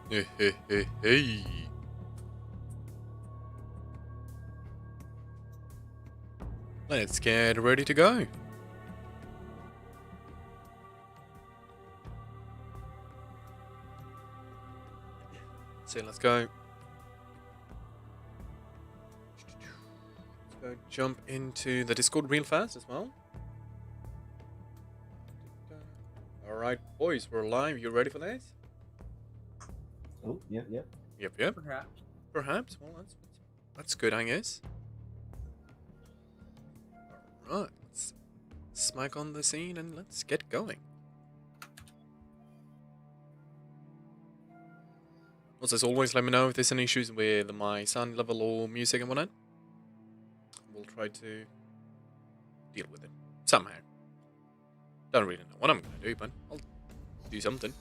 Hey. Let's get ready to go. So let's go. Let's go jump into the Discord real fast as well. Alright, boys, we're live. You ready for this? Oh, yep. Yep. Perhaps. Well, that's good, I guess. Alright, let's smack on the scene and let's get going. Also, as always, let me know if there's any issues with my sound level or music and whatnot. We'll try to deal with it somehow. Don't really know what I'm gonna do, but I'll do something.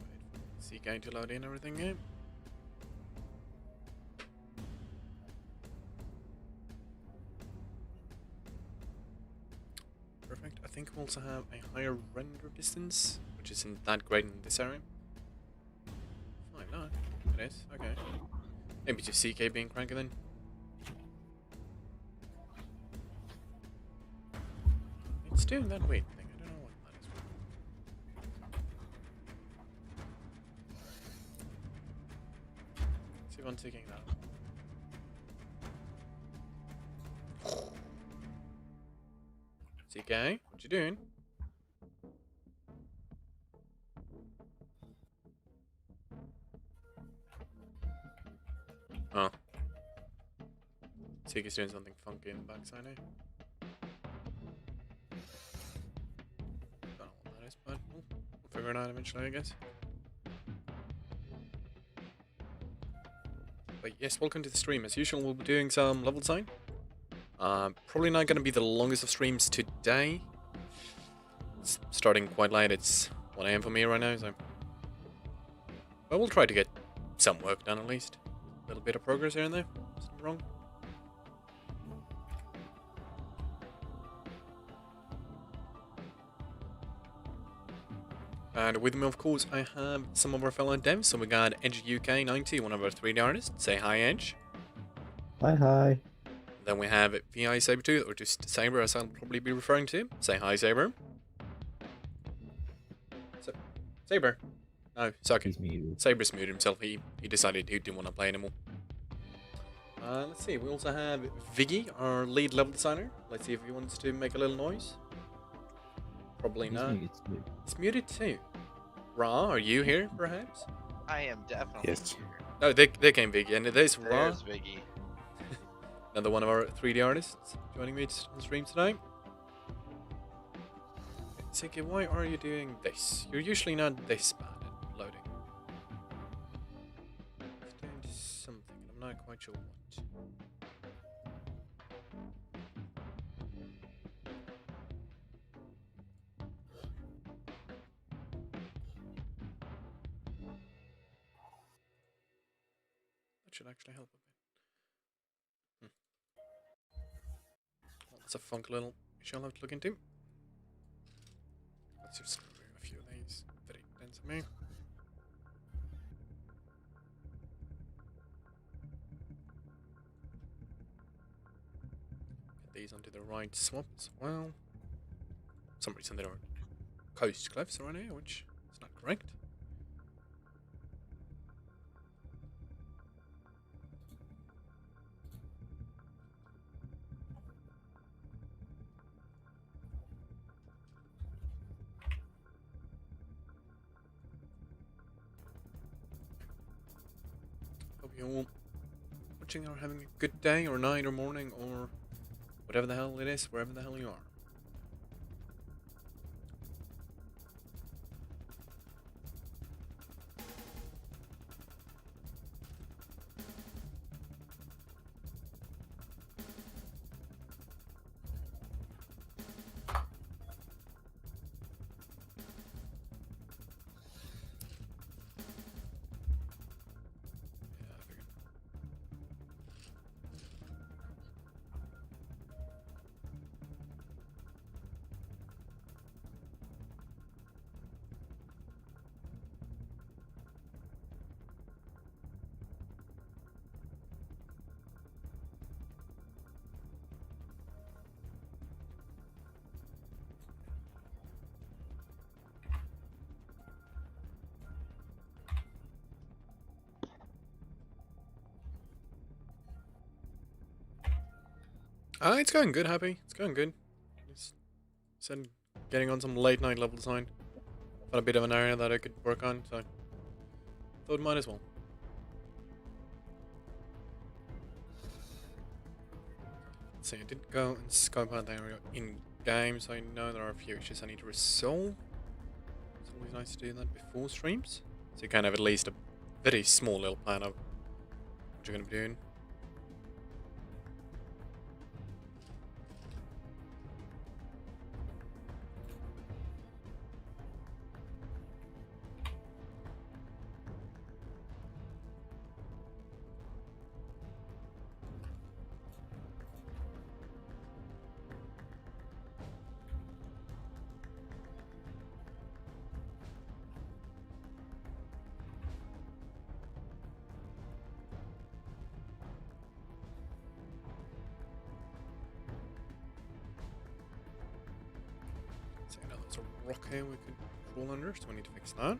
Wait for CK to load in everything here. Perfect. I think we also have a higher render distance, which isn't that great in this area. Fine, no, it is. Okay. Maybe just CK being cranky then. It's doing that weird thing. I don't know what that is. See if I'm taking that. CK, what you doing? Oh. CK's doing something funky in the backside, eh? Don't know what that is, but we'll figure it out eventually, I guess. But yes, welcome to the stream. As usual, we'll be doing some level design. Probably not going to be the longest of streams today. It's starting quite late. It's 1 AM for me right now, so... But we'll try to get some work done at least. A little bit of progress here and there. Something wrong. And with me, of course, I have some of our fellow devs. So we got Edge UK 90, one of our 3D artists. Say hi, Edge. Hi. Then we have VI Sabertooth, or just Saber as I'll probably be referring to. Say hi, Saber. Saber. No, suck it. He's muted. Saber's muted himself. He decided he didn't want to play anymore. Let's see. We also have Viggy, our lead level designer. Let's see if he wants to make a little noise. Probably not. It's muted too. Ra, are you here, perhaps? I am definitely Yes. here. No, there came Viggy, and there's Ra. There's Viggy. Another one of our 3D artists joining me on stream today. Siki, why are you doing this? You're usually not this bad at loading. It's doing something, I'm not quite sure what. That should actually help a bit. Well, that's a funk little issue I'll have to look into. Let's just remove a few of these. Very dense of me. Get these onto the right swap as well. For some reason there are coast cliffs around here, which is not correct. Hope you all watching or having a good day or night or morning or whatever the hell it is, wherever the hell you are. It's going good, Happy. It's going good. It's said getting on some late night level design. Got a bit of an area that I could work on, so thought might as well. So I did go and scope out the area in game, so I know there are a few issues I need to resolve. It's always nice to do that before streams, so you kind of have at least a very small little plan of what you're going to be doing. So now there's a rock here we could crawl under, so we need to fix that.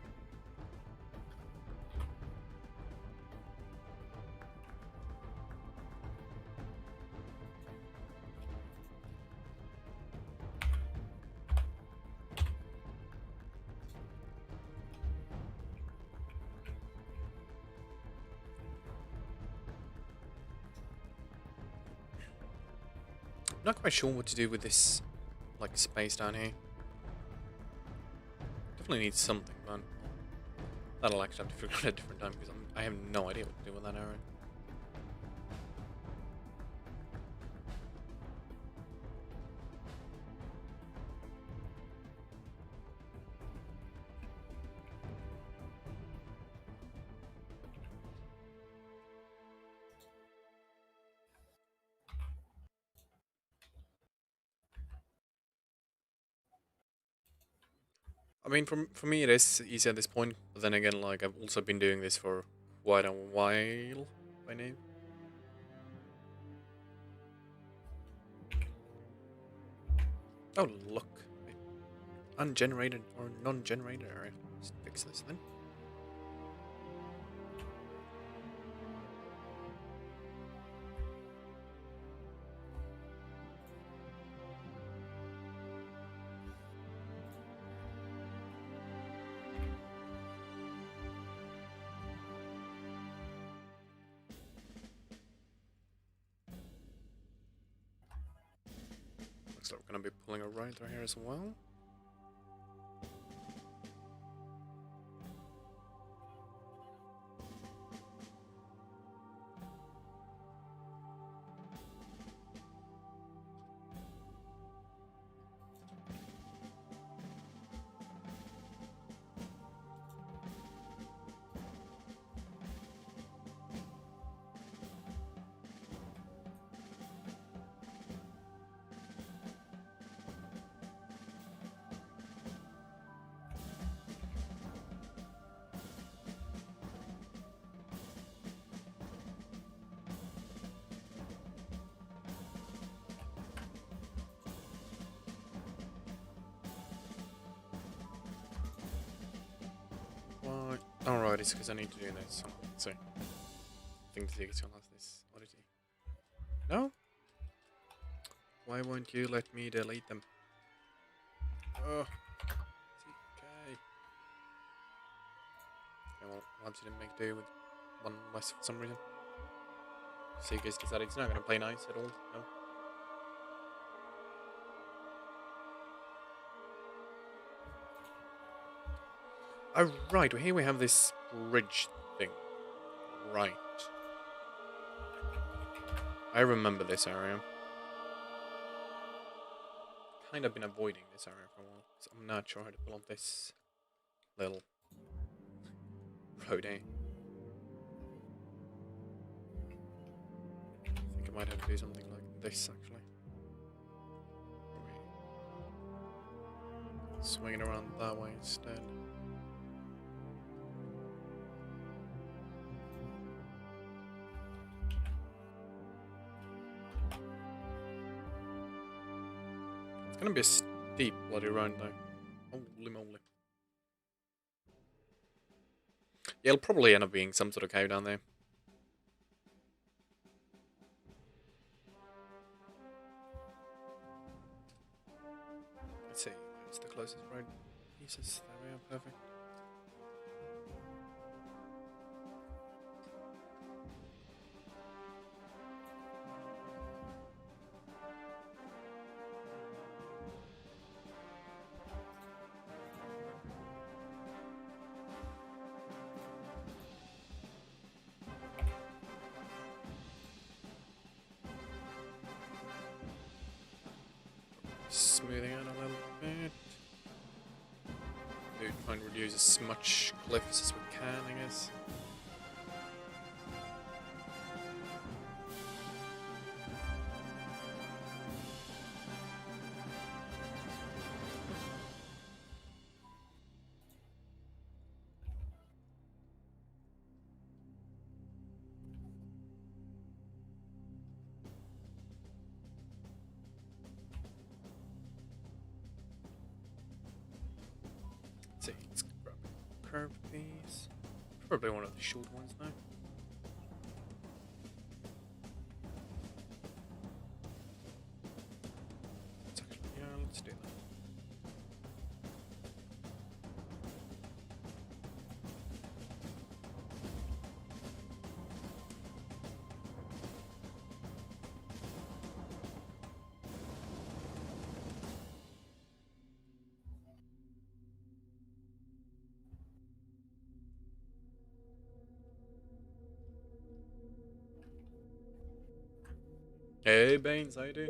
I'm not quite sure what to do with this, like, space down here. Definitely need something, but that'll actually have to figure out at a different time because I have no idea what to do with that area. I mean, for me it is easy at this point, but then again, like, I've also been doing this for quite a while by now. Oh, look. Ungenerated or non-generated area. Let's fix this then. Looks like we're going to be pulling a right through here as well. Why? Alright, it's because I need to do this. So, I think the ticket's gonna last this oddity. No? Why won't you let me delete them? Oh, TK. Yeah, well, Labs didn't make do with one less for some reason. Seeker's decided he's not gonna play nice at all. No. Oh, right, well, here we have this bridge thing. Right. I remember this area. Kind of been avoiding this area for a while, so I'm not sure how to pull up this little road, eh? I think I might have to do something like this, actually. Swing it around that way instead. It's gonna be a steep bloody run though. Holy moly. Yeah, it'll probably end up being some sort of cave down there. Let's see. What's the closest road pieces? There we are. Perfect. Smoothing out a little bit. Dude, try and reduce as much cliffs as we can, I guess. Let's see, let's grab a curved piece. Probably one of the short ones now. Let's actually, yeah, let's do that. Hey Baines, how you doing?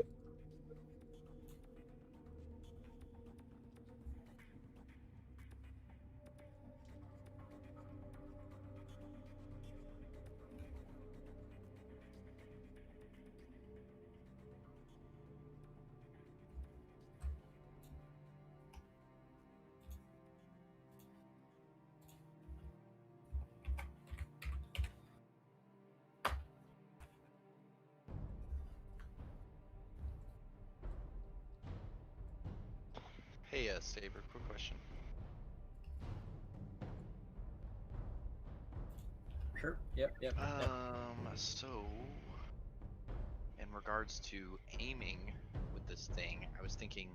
Hey, Saber, quick question. Sure. Yep. So, in regards to aiming with this thing, I was thinking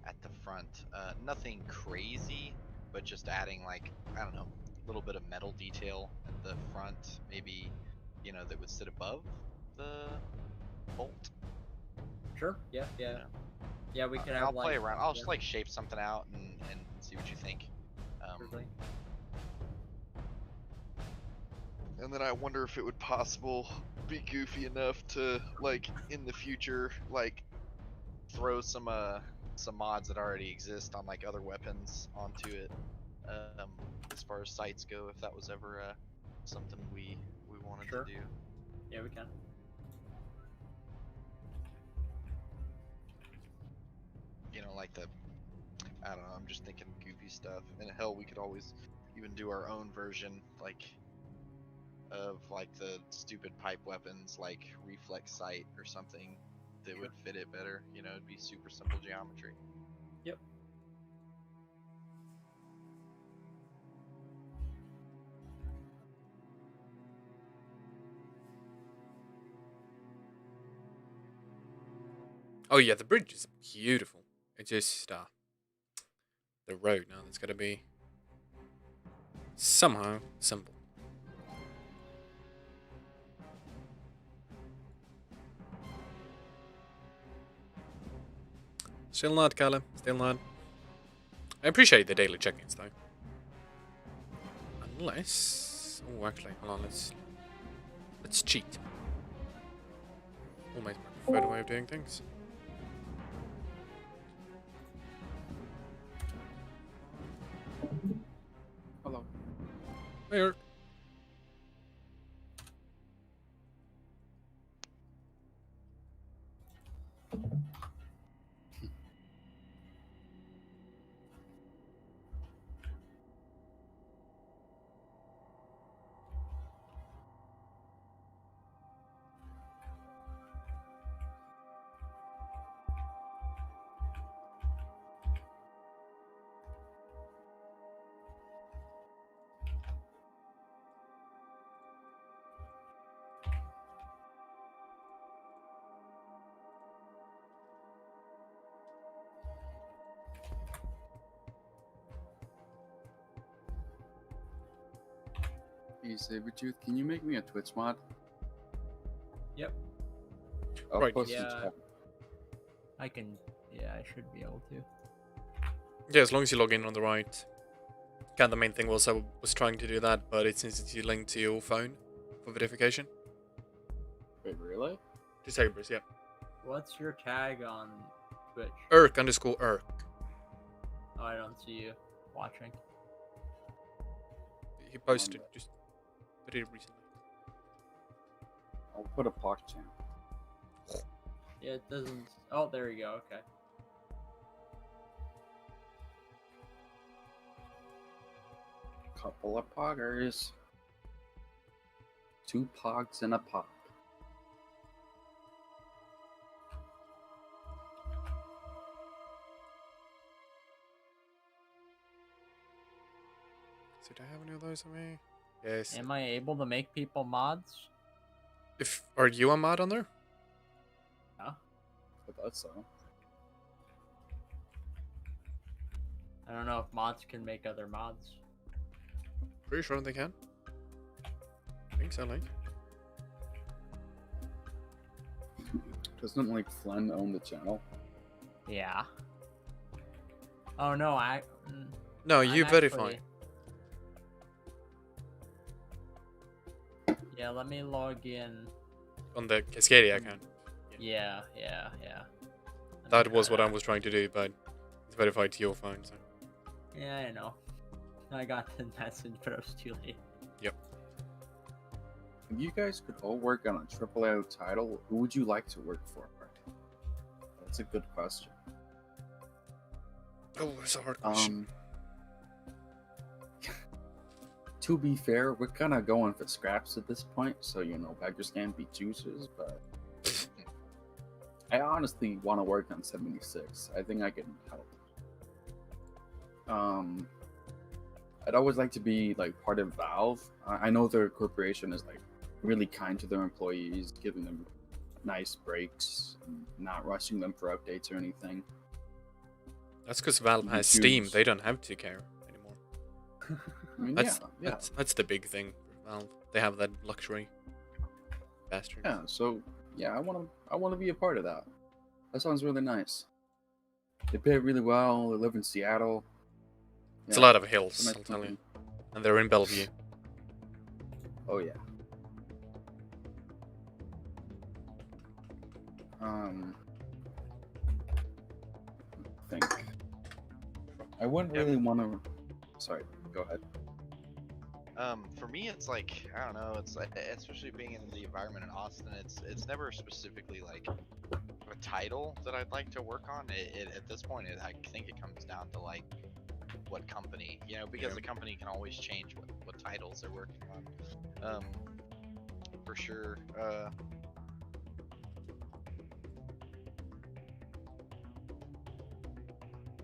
at the front, nothing crazy, but just adding like, I don't know, a little bit of metal detail at the front, maybe, you know, that would sit above the bolt. Sure. Yeah. You know? Yeah, we can I'll have play around. I'll yeah, just like shape something out and see what you think. certainly. And then I wonder if it would possible be goofy enough to like in the future like throw some mods that already exist on like other weapons onto it. As far as sights go, if that was ever something we wanted Sure. to do. Yeah, we can. You know, like the I don't know. I'm just thinking goofy stuff. And hell, we could always even do our own version, like of like the stupid pipe weapons, like reflex sight or something that would fit it better. You know, it'd be super simple geometry. Yep. Oh yeah, the bridge is beautiful. It's just the road now that's gotta be somehow simple. Still not, Callum. Still not. I appreciate the daily check-ins though. Unless, oh, actually, hold on. Let's cheat. Almost my preferred way of doing things. Hello. Hey, Eric. Hey, Sabertooth, can you make me a Twitch mod? Yep. I'll Right. post in Yeah. chat. I can. Yeah, I should be able to. Yeah, as long as you log in on the right. Kind of the main thing was I was trying to do that, but it seems to link to your phone for verification. Wait, really? To Sabers, yeah. What's your tag on Twitch? Irk_Irk. Oh, I don't see you watching. He posted just very recently. I'll put a POC channel. Yeah, it doesn't. Oh, there you go. Okay. Couple of poggers. 2 pogs and a pog. So do I have any of those on me? Yes. Am I able to make people mods? Are you a mod on there? Yeah. I thought so. I don't know if mods can make other mods. Pretty sure they can. I think so, like. Doesn't like Flen own the channel? Yeah. Oh no, No, I'm you verify. actually- Yeah, let me log in. On the Cascadia account. Yeah. Let That me was try what I was trying to do, but it's verified to your phone, so. Yeah, I know. I got the message, but I was too late. If you guys could all work on a AAA title, who would you like to work for? That's a good question. Oh, that's a hard question. To be fair, we're kind of going for scraps at this point, so beggars can't be choosers, but I honestly want to work on 76. I think I can help. I'd always like to be like part of Valve. I know their corporation is like really kind to their employees, giving them nice breaks, and not rushing them for updates or anything. That's because Valve you has choose- Steam. They don't have to care anymore. I mean, That's, yeah. that's the big thing for Valve. They have that luxury. Bastards. Yeah, so yeah, I want to be a part of that. That sounds really nice. They pay really well. They live in Seattle. It's a Yeah, lot of it's hills, a nice I'll tell you. company. And they're in Bellevue. Oh yeah. I think I wouldn't Yep. really want to. Sorry, go ahead. For me, it's like I don't know. It's like, especially being in the environment in Austin, it's never specifically like a title that I'd like to work on. At this point, I think it comes down to like what company, because Yeah. the company can always change what titles they're working on. For sure.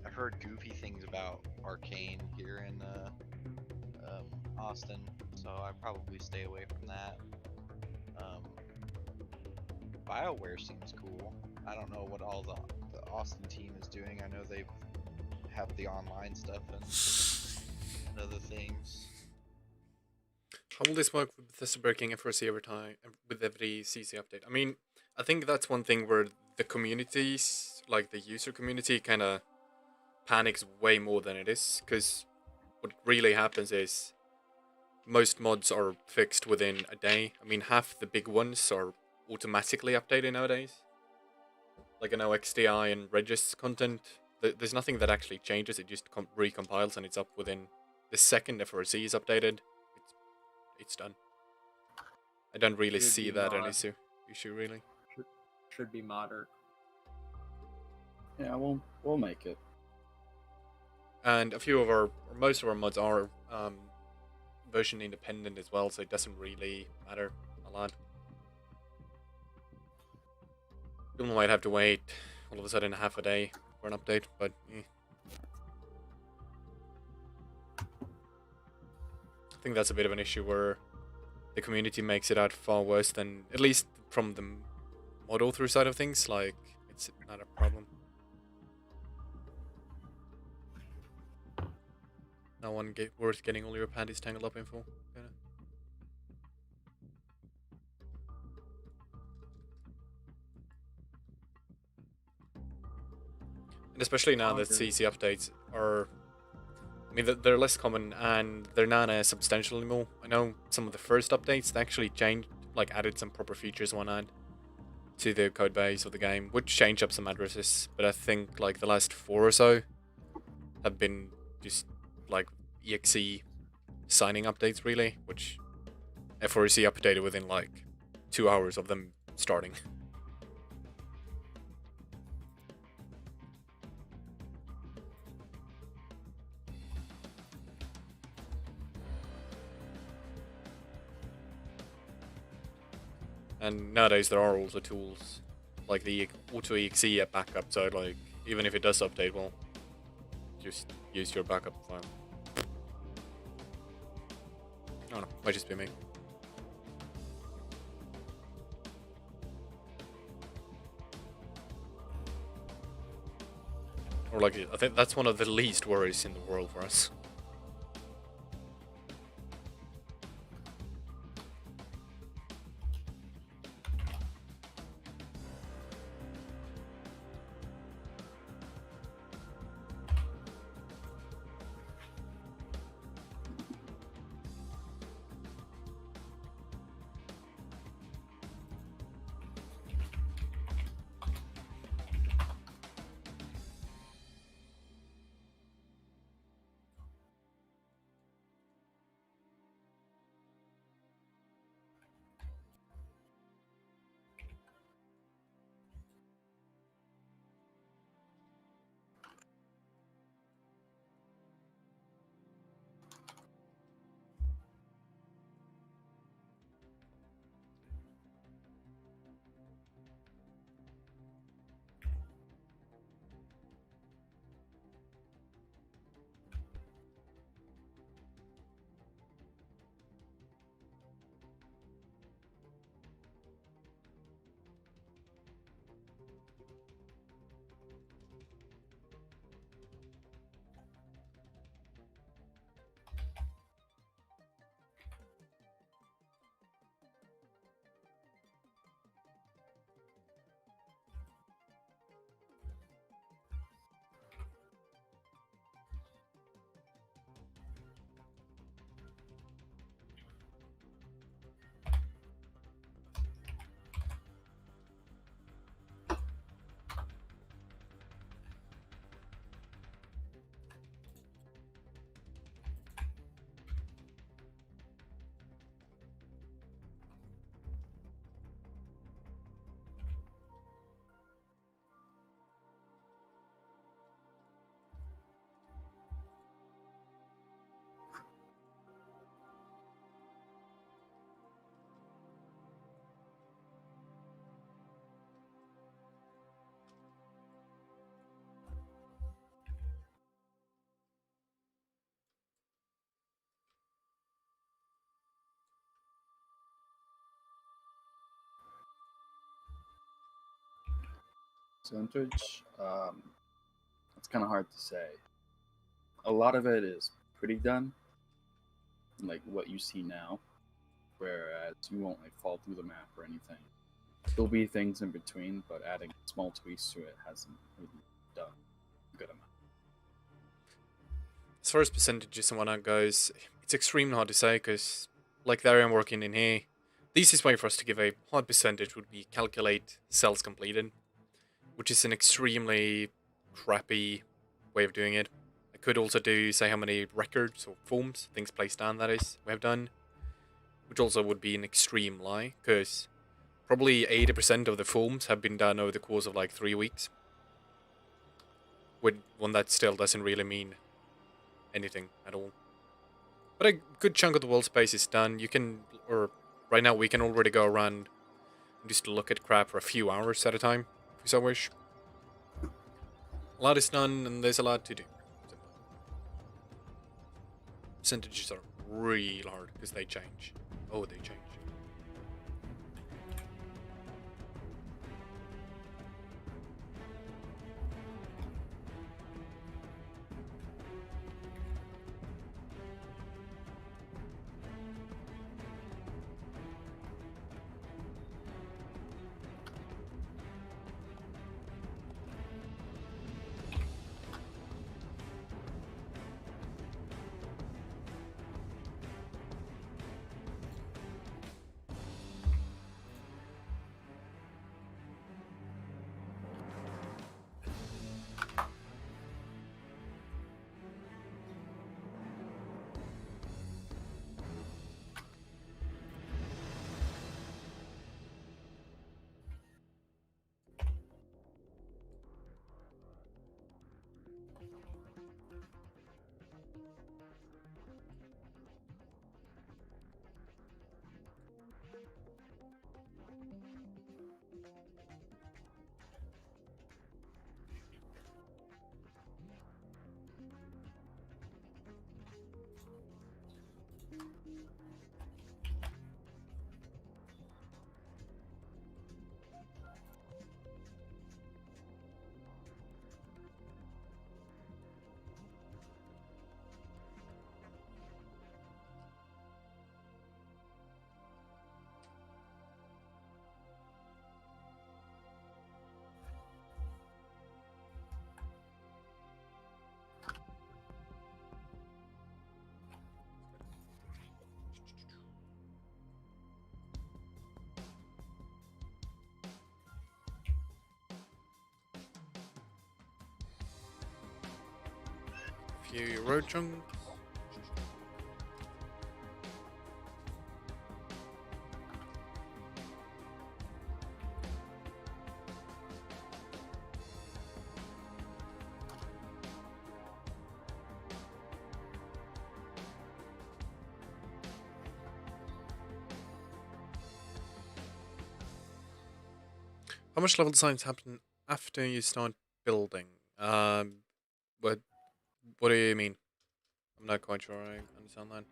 I've heard goofy things about Arcane here in Austin, so I probably stay away from that. BioWare seems cool. I don't know what all the Austin team is doing. I know they have the online stuff and other things. How will this work with Bethesda breaking FRC every time, with every CC update? I mean, I think that's one thing where the communities, like the user community, kind of panics way more than it is, because what really happens is most mods are fixed within a day. I mean, half the big ones are automatically updated nowadays. Like I know XDI and Regis content, there's nothing that actually changes, it just recompiles and it's up within the second FRC is updated. It's done. I don't really Should see be that an mod. issue really. Should be modern. Yeah, we'll make it. And most of our mods are version independent as well, so it doesn't really matter a lot. People might have to wait all of a sudden half a day for an update, but I think that's a bit of an issue where the community makes it out far worse than, at least from the model through side of things, like it's not a problem. No one worth getting all your panties tangled up in for. Kinda. And especially now that agree. CC updates are, I mean, they're less common and they're not as substantial anymore. I know some of the first updates they actually changed, like added some proper features and whatnot to the code base of the game, which changed up some addresses. But I think like the last 4 or so have been just like exe signing updates really, which FRC updated within like 2 hours of them starting. And nowadays there are also tools like the auto exe at backup, so like even if it does update, well, just use your backup file. I don't know, might just be me. Or like, I think that's one of the least worries in the world for us. Percentage, it's kind of hard to say. A lot of it is pretty done, like what you see now, whereas you won't like fall through the map or anything. There'll be things in between, but adding small tweaks to it hasn't really done a good amount. As far as percentages and whatnot goes, it's extremely hard to say because, like the area I'm working in here, the easiest way for us to give a hard percentage would be calculate cells completed, which is an extremely crappy way of doing it. I could also do, say, how many records or forms, things placed down, that is, we have done, which also would be an extreme lie, because probably 80% of the forms have been done over the course of like 3 weeks. When that still doesn't really mean anything at all. But a good chunk of the world space is done. You can, or right now we can already go around and just look at crap for a few hours at a time, if we so wish. A lot is done, and there's a lot to do. Percentages are real hard because they change. Oh, they change. few road junk. How much level designs happen after you start building? What do you mean? I'm not quite sure I understand that.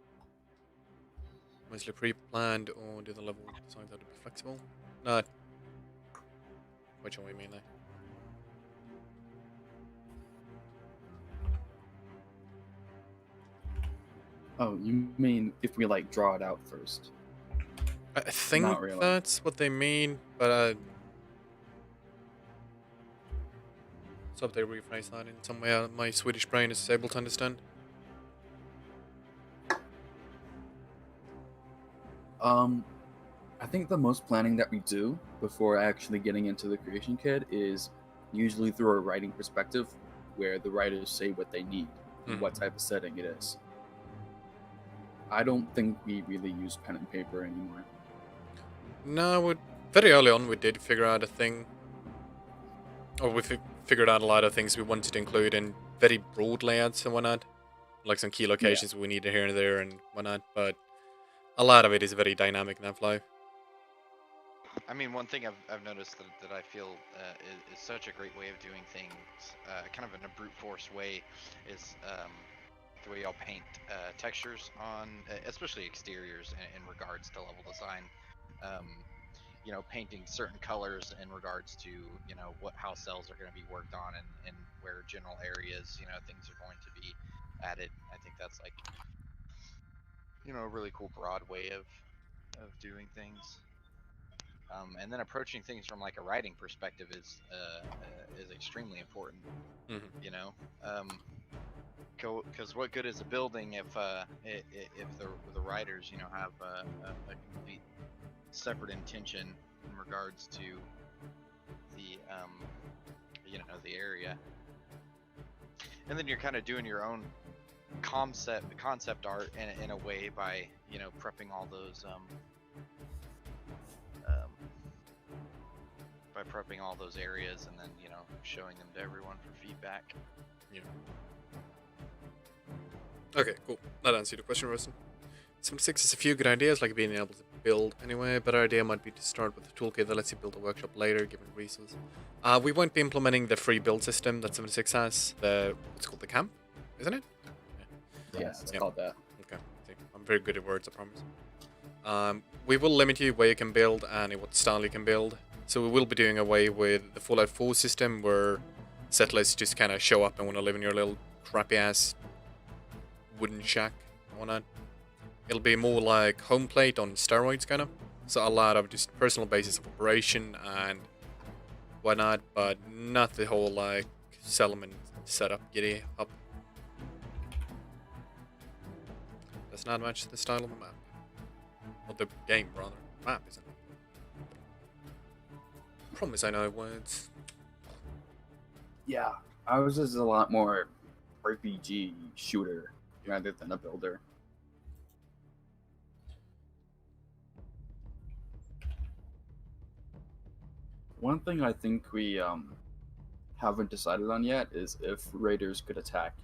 Mostly pre-planned, or do the level designs have to be flexible? Not quite sure what you mean there. Oh, you mean if we like draw it out first? I think Not really. that's what they mean, but so if they rephrase that in some way my Swedish brain is able to understand. I think the most planning that we do before actually getting into the creation kit is usually through a writing perspective, where the writers say what they need and what type of setting it is. I don't think we really use pen and paper anymore. No, very early on we did figure out a thing, or we figured out a lot of things we wanted to include in very broad layouts and whatnot, like some key locations we needed here and there and whatnot, but a lot of it is very dynamic in that flow. I mean, one thing I've noticed that I feel is such a great way of doing things, kind of in a brute force way, is the way y'all paint textures on, especially exteriors, in regards to level design. You know, painting certain colors in regards to, you know, what how cells are going to be worked on, and where general areas, you know, things are going to be added. I think that's like, you know, a really cool broad way of doing things. And then approaching things from like a writing perspective is extremely important. You know, because what good is a building if the writers, you know, have a complete separate intention in regards to the you know, the area, and then you're kind of doing your own concept art in a way by, you know, prepping all those by prepping all those areas and then, you know, showing them to everyone for feedback. Yeah. Okay, cool. That answered your question, Rosen. 76 is a few good ideas, like being able to build anyway. A better idea might be to start with a toolkit that lets you build a workshop later, given resources. We won't be implementing the free build system that 76 has, what's called the camp, isn't it? Yeah, it's called that. Okay, see, I'm very good at words, I promise. We will limit you where you can build and in what style you can build. So we will be doing away with the Fallout 4 system, where settlers just kind of show up and want to live in your little crappy-ass wooden shack and whatnot. It'll be more like home plate on steroids, kind of. So a lot of just personal basis of operation and whatnot, but not the whole like settlement setup giddy up. Does not match the style of the map. Or the game, rather. Map, isn't it? Promise I know words. Yeah, ours is a lot more RPG shooter rather than a builder. One thing I think we haven't decided on yet is if raiders could attack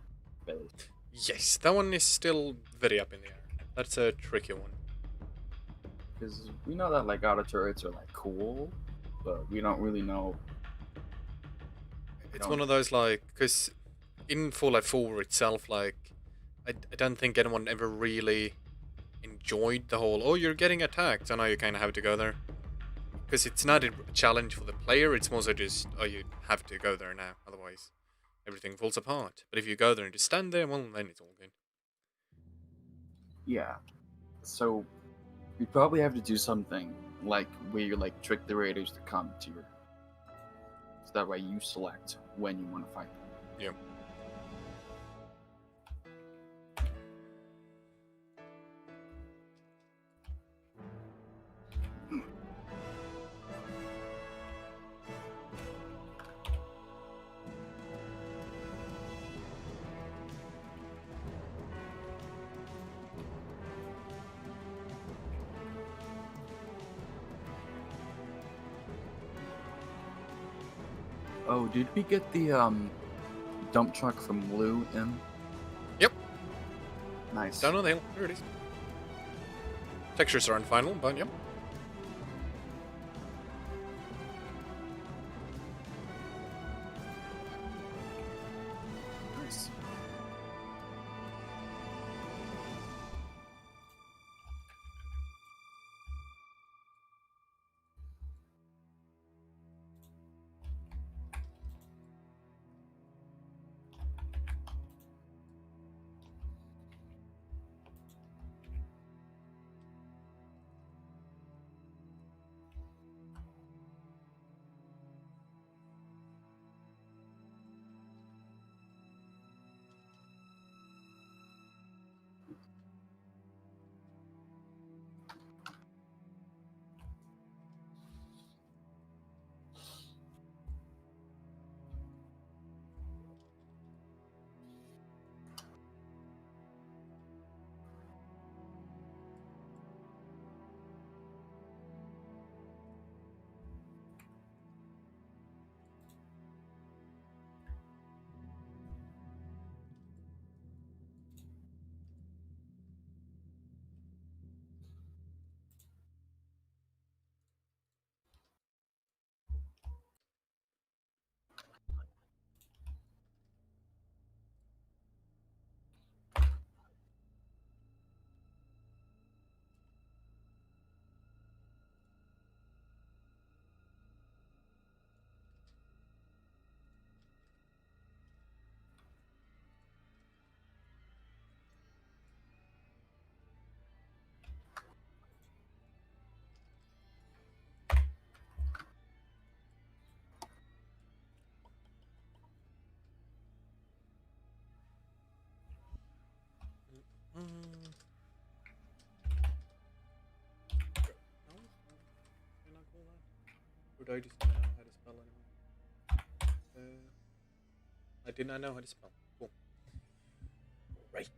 base. Yes, that one is still very up in the air. That's a tricky one. Because we know that like auto turrets are like cool, but we don't really know. It's one of those like, because in Fallout 4 itself, like, I don't think anyone ever really enjoyed the whole, oh, you're getting attacked, so now you kind of have to go there. Because it's not a challenge for the player, it's more so just, oh, you have to go there now, otherwise everything falls apart. But if you go there and just stand there, well, then it's all good. Yeah. So we probably have to do something like where you like trick the raiders to come to your. So that way you select when you want to fight them. Yeah. Oh, did we get the dump truck from Blue in? Yep. Nice. Down on the hill. There it is. Textures aren't final, but yep. Nice. No? Can I call that? Or do I just not know how to spell anymore? I did not know how to spell. Cool. Right.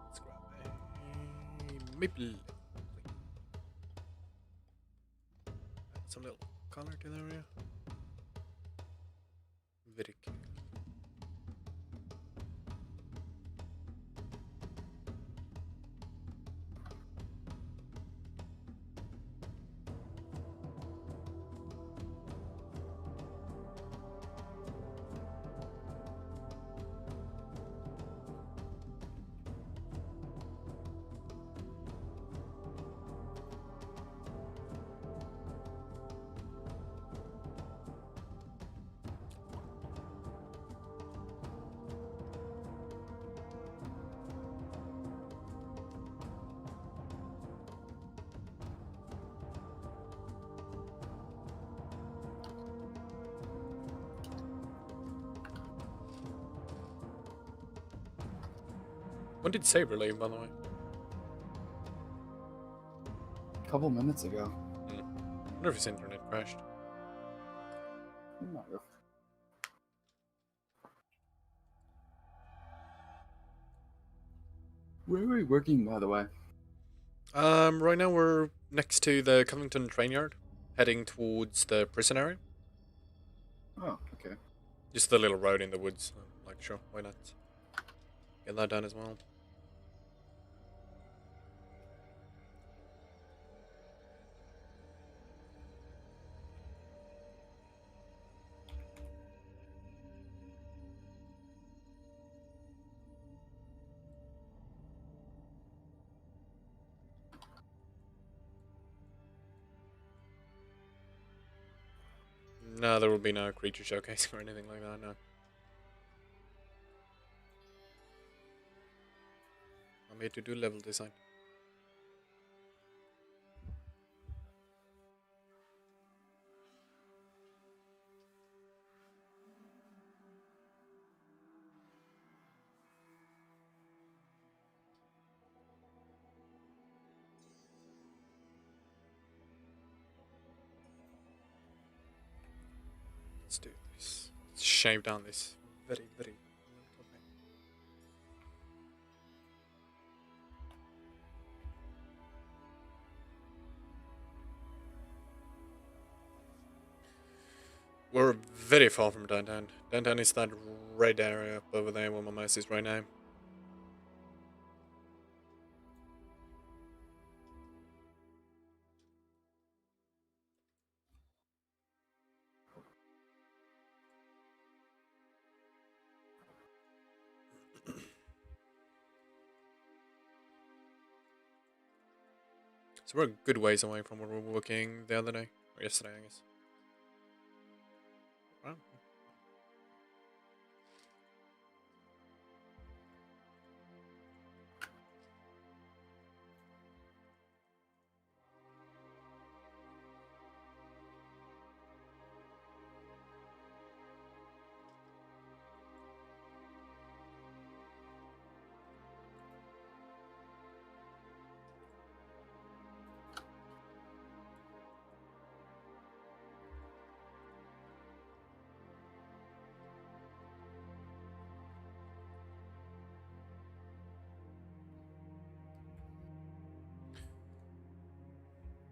Let's grab a maple. Add some little color to the area. Very cute. When did Saber leave, by the way? A couple minutes ago. I wonder if his internet crashed. Might have. Where are we working, by the way? Right now we're next to the Covington train yard, heading towards the prison area. Oh, okay. Just the little road in the woods. I'm like, sure, why not? Get that done as well. No, there will be no creature showcasing or anything like that, no. I'm here to do level design. Let's do this. Let's shave down this very, very. We're very far from downtown. Downtown is that red area up over there where my mouse is right now. So we're a good ways away from where we were working the other day. Or yesterday, I guess. Wow.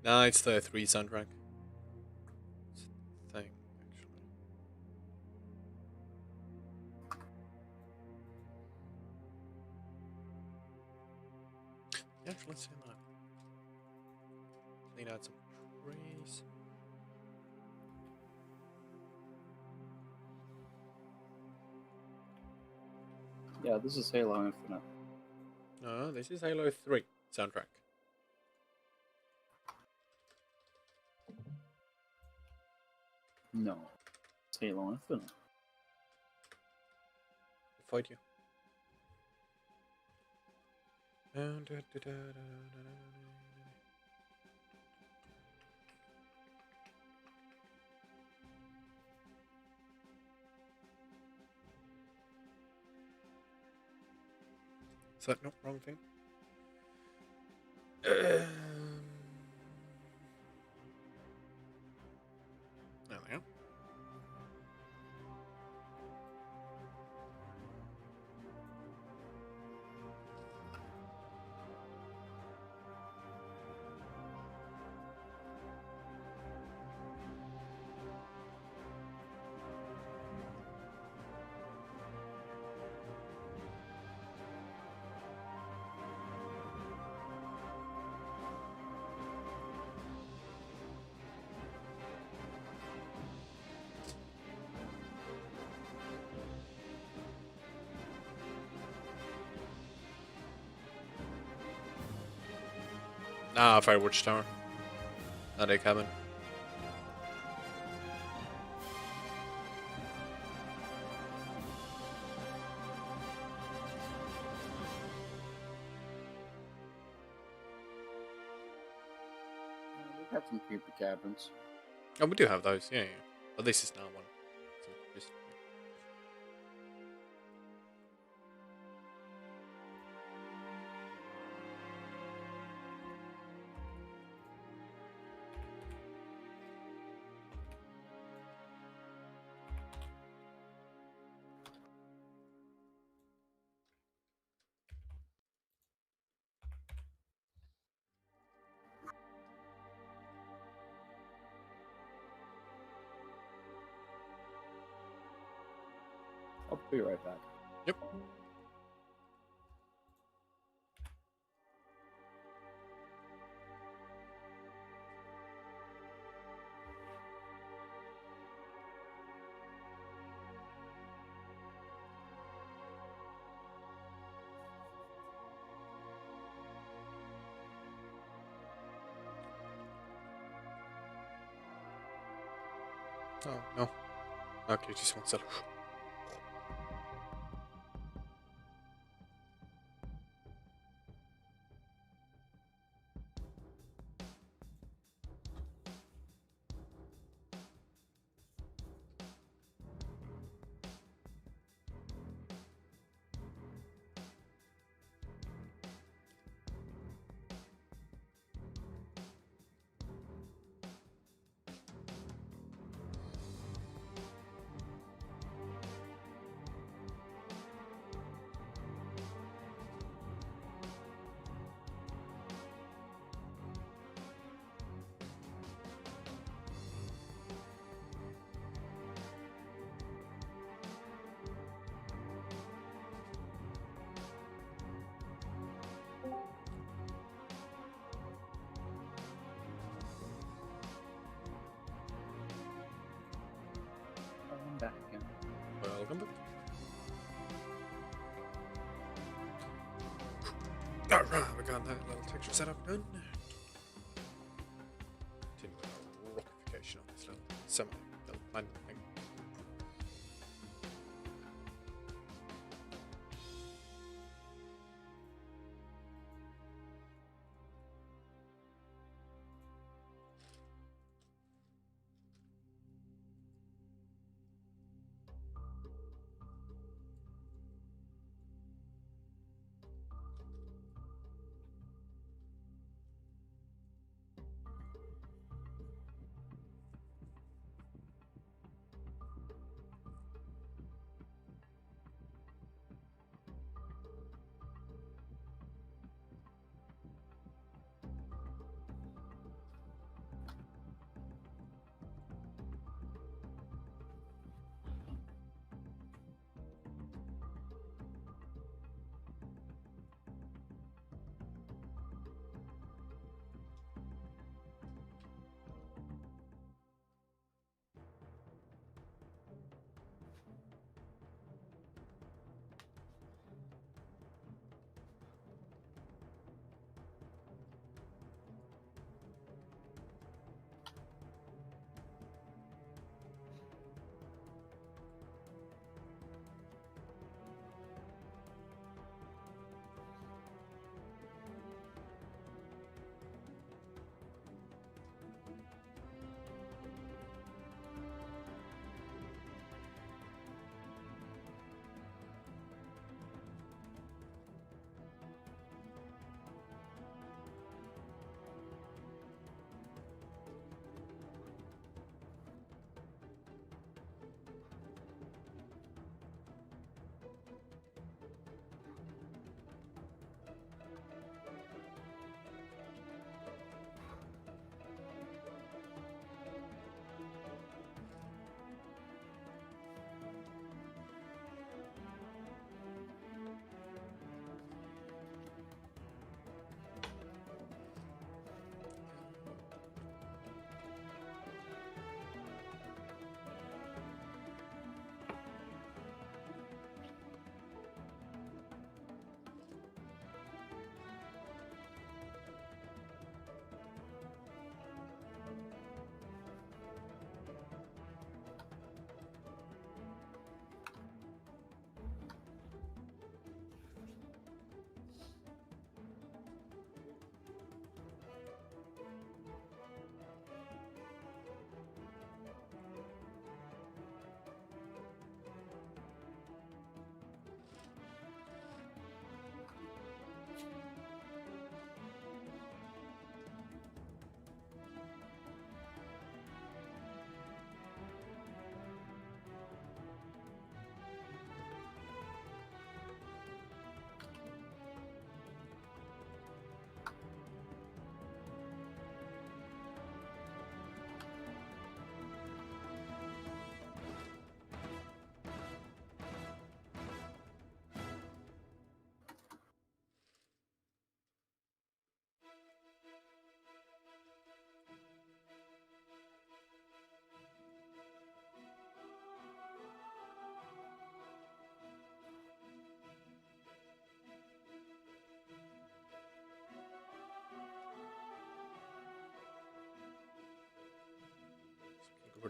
Nah, it's the 3 soundtrack. It's the thing, actually. Yeah, actually, let's see that. Clean out some trees. Yeah, this is Halo Infinite. No, this is Halo 3 soundtrack. No. It's Halo Infinite. Fight you. Is that not wrong thing? There we go. Ah, Firewatch Tower. Not a cabin. We have some creepy cabins. Oh, we do have those, yeah, yeah. But this is not one. So just... I'll be right back. Yep. Oh no. Okay, just one second. I'm back again. Welcome back. Alright, we got that little texture setup done. Didn't put a rockification on this little little man thing.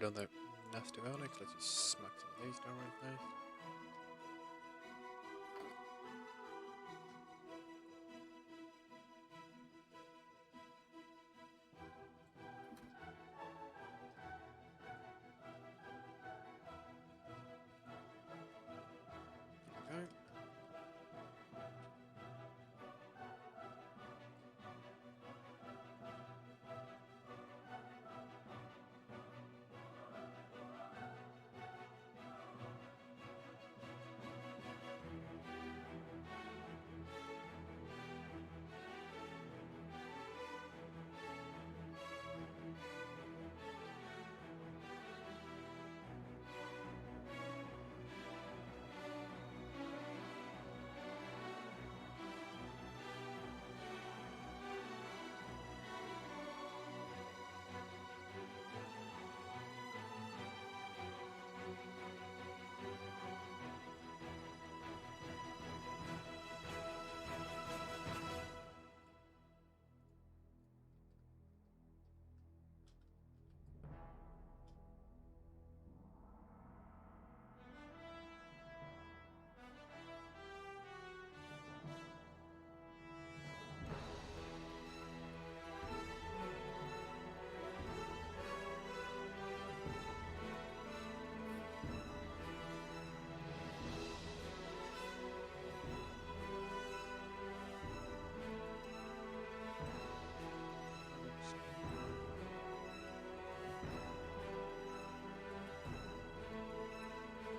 rid of the nasty relics. Let's just smack some of these down right now. Okay.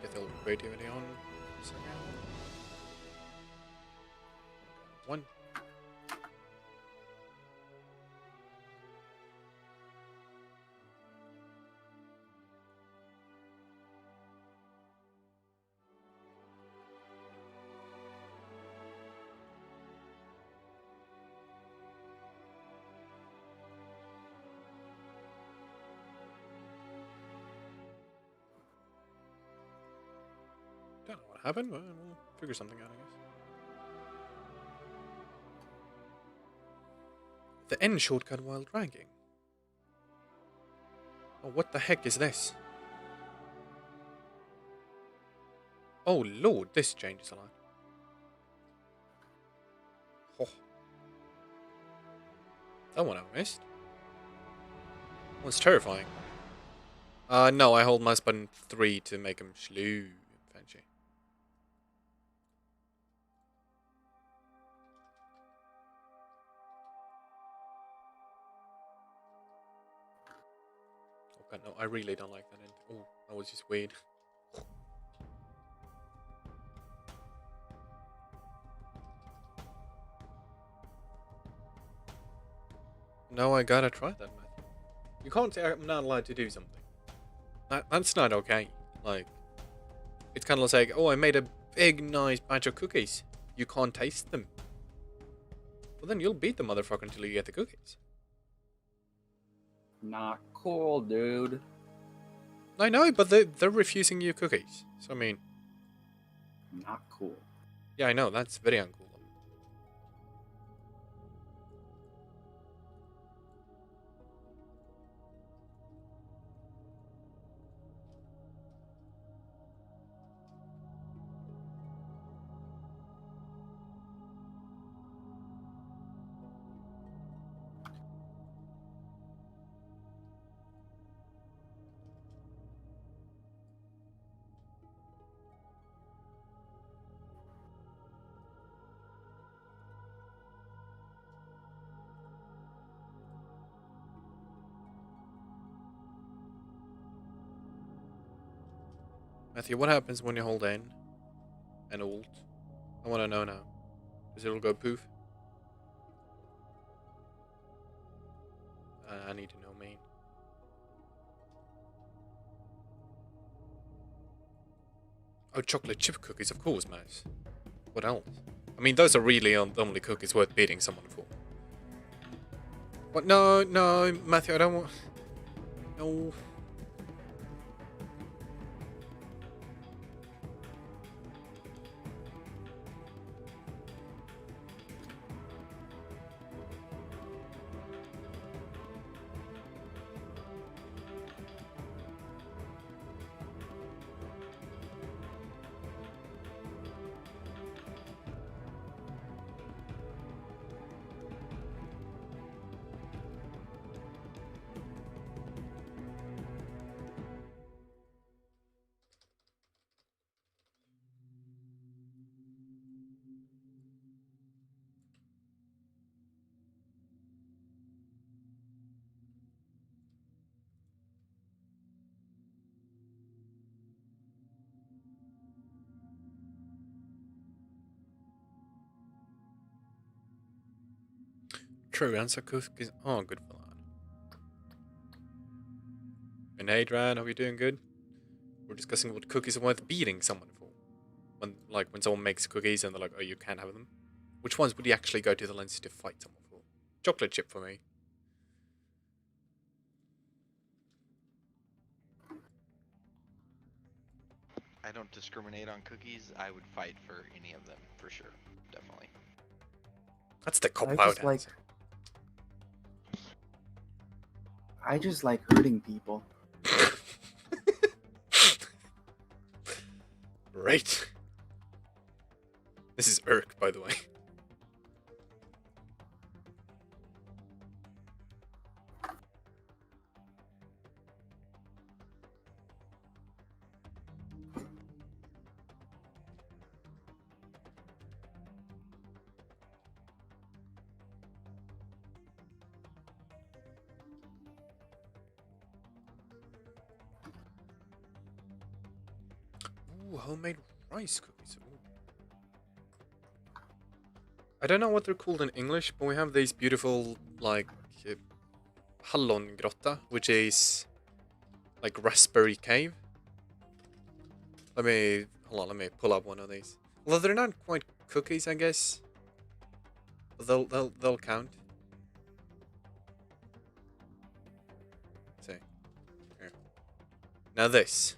Get the creativity on. Second. One. Don't know what happened, but we'll figure something out, I guess. The N shortcut while dragging. Oh, what the heck is this? Oh lord, this changes a lot. Oh. That one I missed. That was terrifying. No, I hold mouse button 3 to make him slew. Fancy. Oh god, no, I really don't like that end. Oh, that was just weird. No, I gotta try that method. You can't say I'm not allowed to do something. That's not okay. Like, it's kind of like, oh, I made a big, nice batch of cookies. You can't taste them. Well, then you'll beat the motherfucker until you get the cookies. Not cool, dude. I know, but they're refusing you cookies. So, I mean... Not cool. Yeah, I know, that's very uncool. Matthew, what happens when you hold N and Alt? I want to know now. Does it all go poof? I need to know, man. Oh, chocolate chip cookies, of course, Max. What else? I mean, those are really the only cookies worth beating someone for. What? No, no, Matthew, I don't want... No. True, answer cookies. Oh, good for that. And hey, Drad, hope you're doing good. We're discussing what cookies are worth beating someone for. When someone makes cookies and they're like, oh, you can't have them. Which ones would you actually go to the lengths to fight someone for? Chocolate chip for me. I don't discriminate on cookies. I would fight for any of them, for sure. Definitely. That's the I cop out just like answer. I just like hurting people. Right. This is Irk, by the way. Ooh, homemade rice cookies. Ooh. I don't know what they're called in English, but we have these beautiful, like, hallongrotta, which is like raspberry cave. Hold on, let me pull up one of these. Although they're not quite cookies, I guess. But they'll count. Let's see. Here. Now this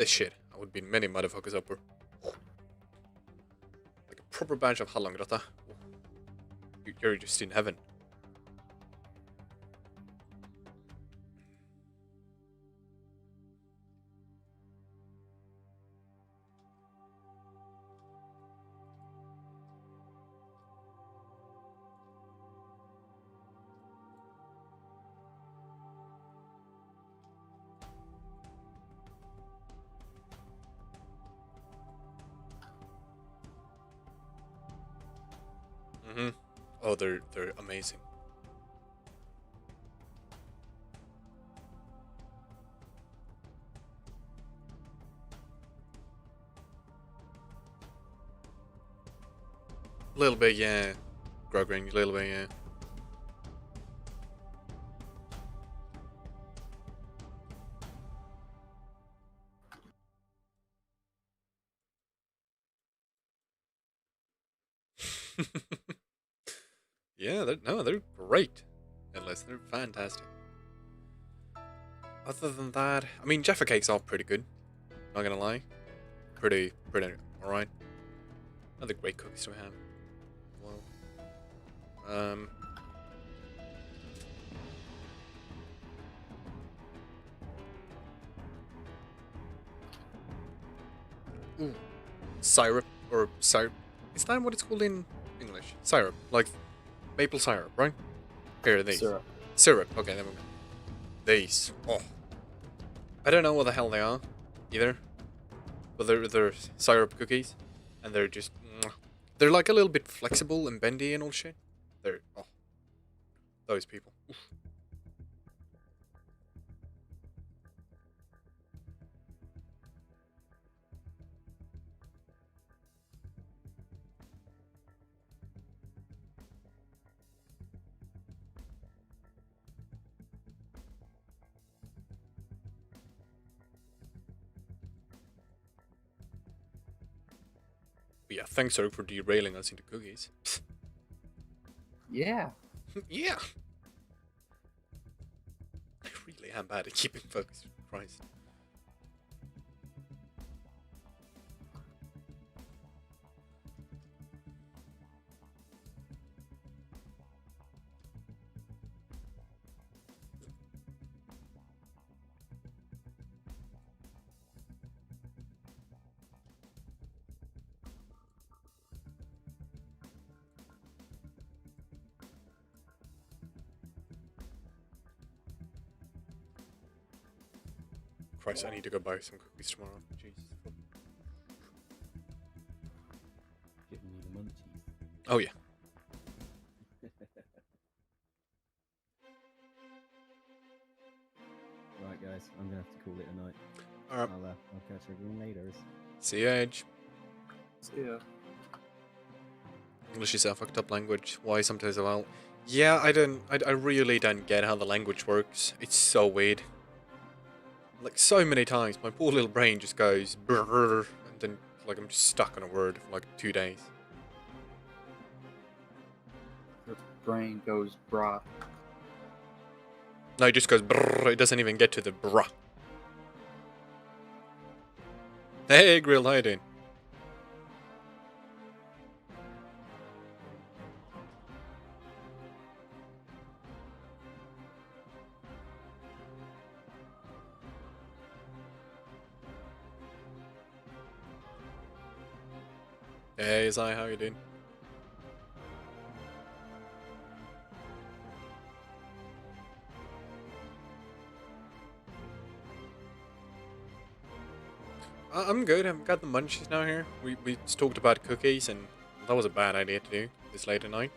shit, I would beat many motherfuckers up for. Like a proper batch of hallongrotta. You're just in heaven. Mm-hmm. Oh, they're amazing. A little bit, yeah. Grogring, a little bit, yeah. Yeah, they're great. Unless they're fantastic. Other than that, I mean, Jaffa cakes are pretty good. Not gonna lie, pretty alright. Other great cookies we have. Well, ooh, syrup or syrup. Is that what it's called in English? Syrup, like maple syrup, right? Here, these. Syrup. Syrup. Okay, there we go. These. Oh, I don't know what the hell they are, either. But they're syrup cookies, and they're just they're like a little bit flexible and bendy and all shit. They're those people. Oof. But yeah, thanks, Eric, for derailing us into cookies. Yeah. Yeah. I really am bad at keeping focus. Christ. Christ, I need to go buy some cookies tomorrow. Jesus. Giving you the munchies. Oh, yeah. Right, guys, I'm gonna have to call it a night. Alright. I'll catch everyone later. See ya, Edge. So, yeah. English is a fucked up language. Why sometimes, well, Yeah, I really don't get how the language works. It's so weird. Like, so many times, my poor little brain just goes brrr, and then, like, I'm just stuck on a word for like 2 days. Your brain goes brah. No, it just goes brrr, it doesn't even get to the bruh. Hey, Grill, how you doing? Hey, Zai, how you doing? I'm good. I've got the munchies now here. We just talked about cookies, and that was a bad idea to do this late at night.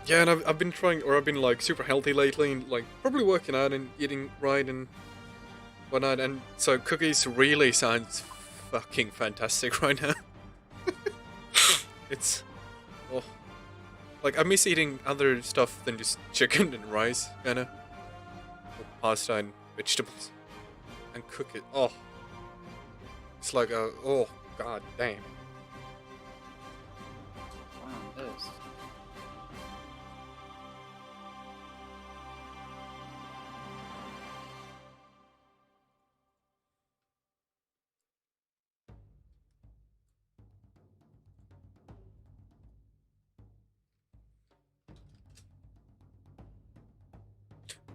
Yeah, and I've been trying, or I've been like super healthy lately, and like probably working out and eating right and whatnot. And so cookies really sounds fucking fantastic right now. It's oh, like I miss eating other stuff than just chicken and rice, kinda, or pasta and vegetables, and cook it. Oh, it's like a oh god damn. Wow, this.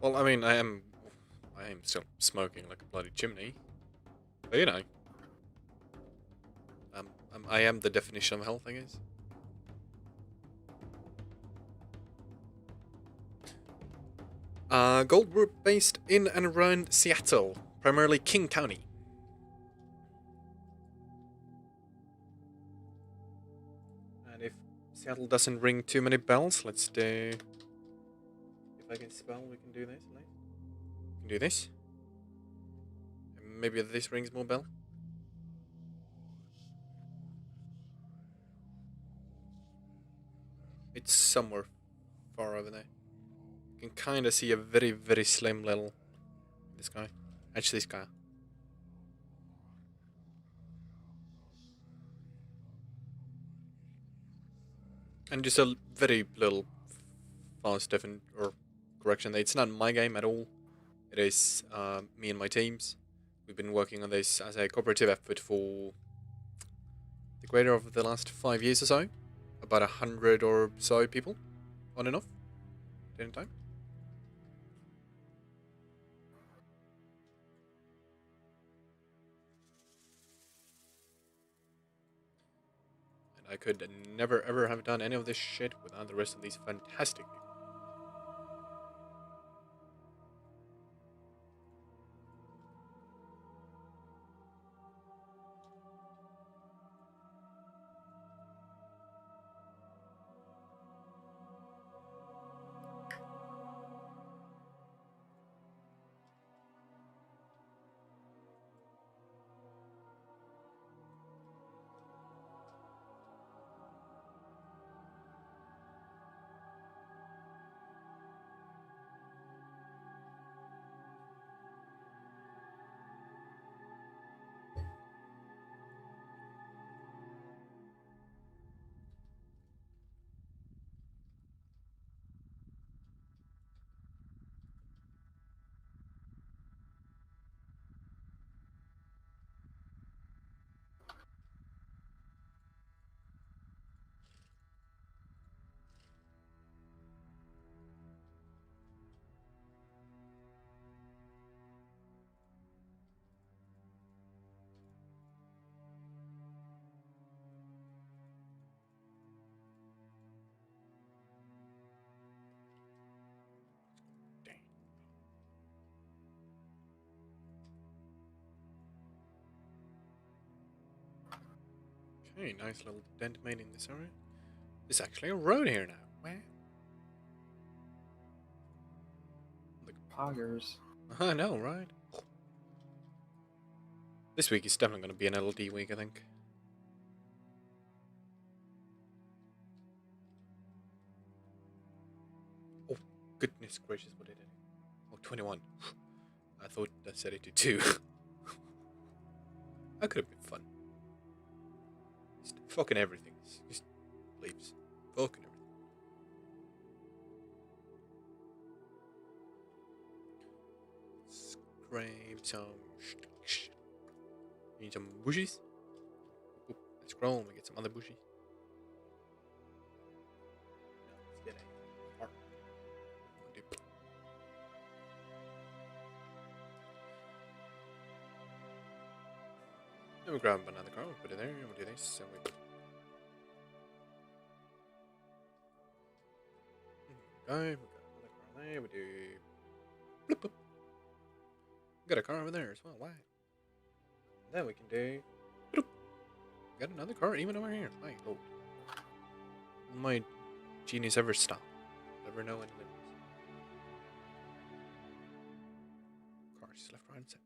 Well, I mean, I am still smoking like a bloody chimney, but you know, I am the definition of health, I guess. Gold were based in and around Seattle, primarily King County. And if Seattle doesn't ring too many bells, let's do. If I can spell, we can do this. We can do this. And maybe this rings more bell. It's somewhere far over there. You can kind of see a very, very slim little. This guy. Actually, this guy. And just a very little fast different or correction. It's not my game at all. It is me and my teams. We've been working on this as a cooperative effort for the greater of the last 5 years or so. About 100 or so people, on and off, day and time. And I could never ever have done any of this shit without the rest of these fantastic people. Okay, nice little dent made in this area. There's actually a road here now. Where? Poggers. I know, right? This week is definitely going to be an LD week, I think. Oh, goodness gracious, what did it? Oh, 21. I thought I set it to 2. That could have been fun. Just fucking everything. Just leaves. Fucking everything. Scrape some. Need some bushes. Oop, let's scroll and we get some other bushes. Let's get a heart. Then we grab another car, we'll put it there, and we'll do this, and we go, we got another car there, we do bloop, bloop. We got a car over there as well, wow. Then we can do bloop. Got another car even over here, my lord. Will my genius ever stop? Never know any limits. Cars left, right, and center.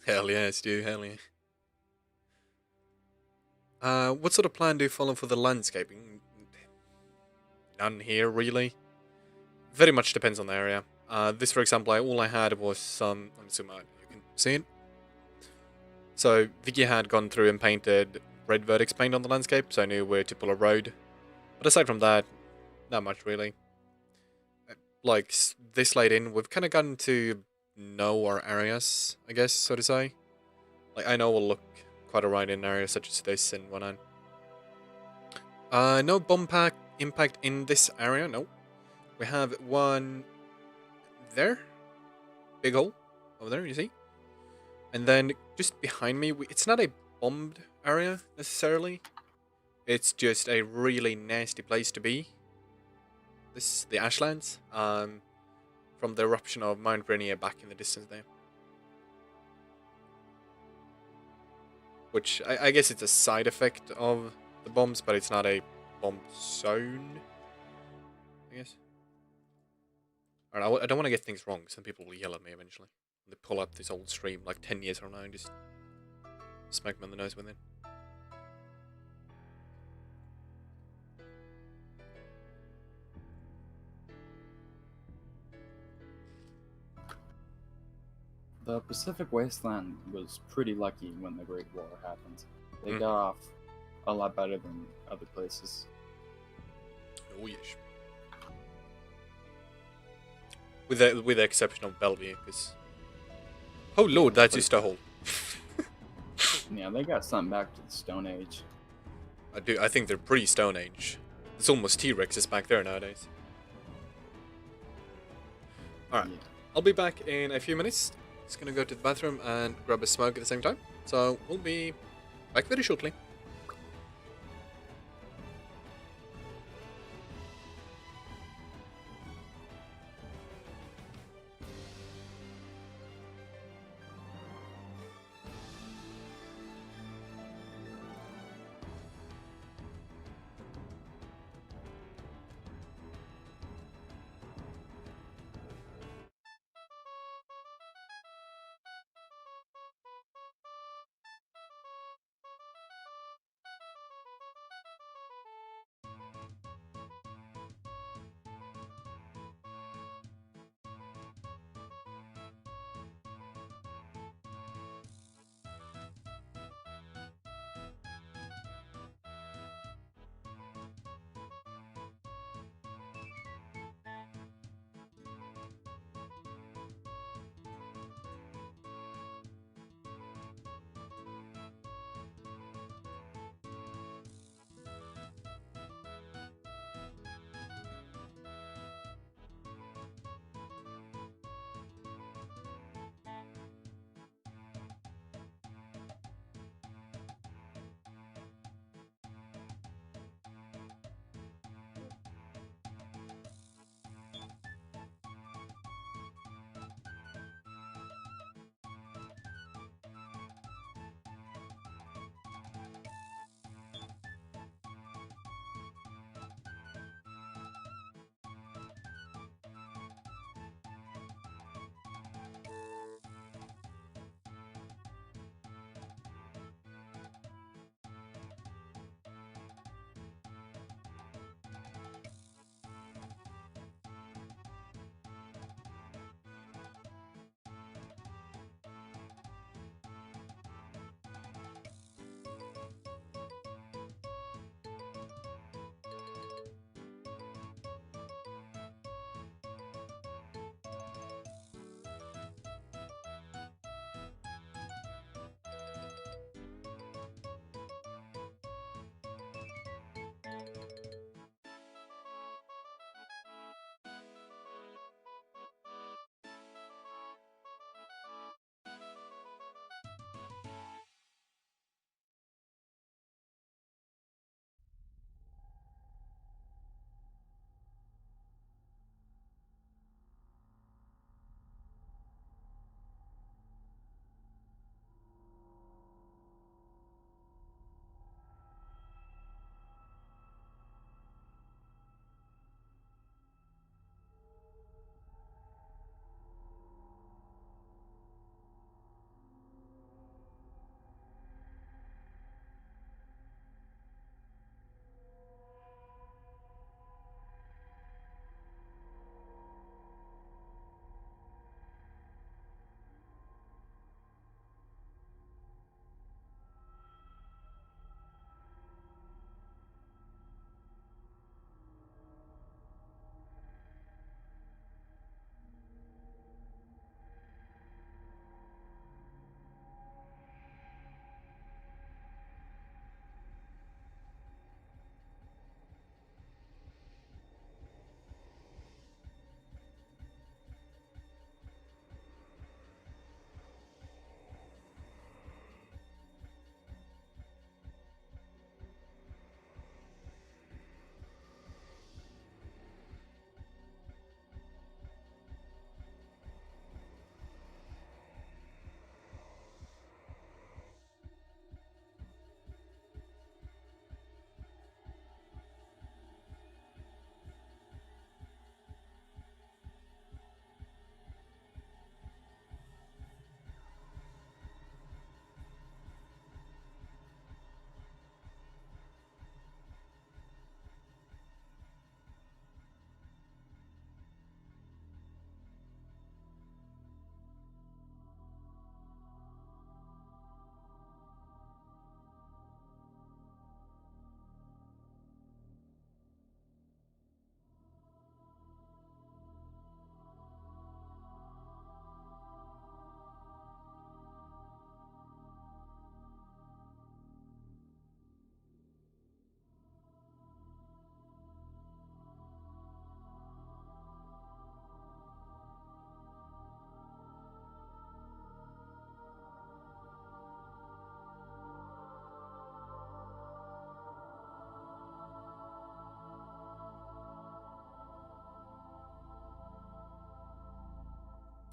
Hell yeah, Stu, hell yeah. What sort of plan do you follow for the landscaping? None here, really. Very much depends on the area. This, for example, all I had was some... Let me zoom out, you can see it. So, Vicky had gone through and painted red vertex paint on the landscape, so I knew where to pull a road. But aside from that, not much, really. Like, this late in, we've kind of gotten to know our areas, I guess, so to say. Like, I know we'll look quite alright in areas such as this and whatnot. No bomb pack impact in this area, no. We have one there. Big hole over there, you see? And then just behind me, it's not a bombed area necessarily. It's just a really nasty place to be. This is the Ashlands. From the eruption of Mount Rainier back in the distance there. Which, I guess it's a side effect of the bombs, but it's not a bomb zone, I guess. Alright, I don't want to get things wrong, some people will yell at me eventually. When they pull up this old stream like 10 years from now and just smack me on the nose with it. The Pacific Wasteland was pretty lucky when the Great War happened. They Mhm. got off a lot better than other places. Oh yes. With the exception of Bellevue, because... Oh lord, that's just a hole. Yeah, they got something back to the Stone Age. I think they're pretty Stone Age. It's almost T-Rexes back there nowadays. Alright, Yeah. I'll be back in a few minutes. Just gonna go to the bathroom and grab a smoke at the same time. So, we'll be back very shortly.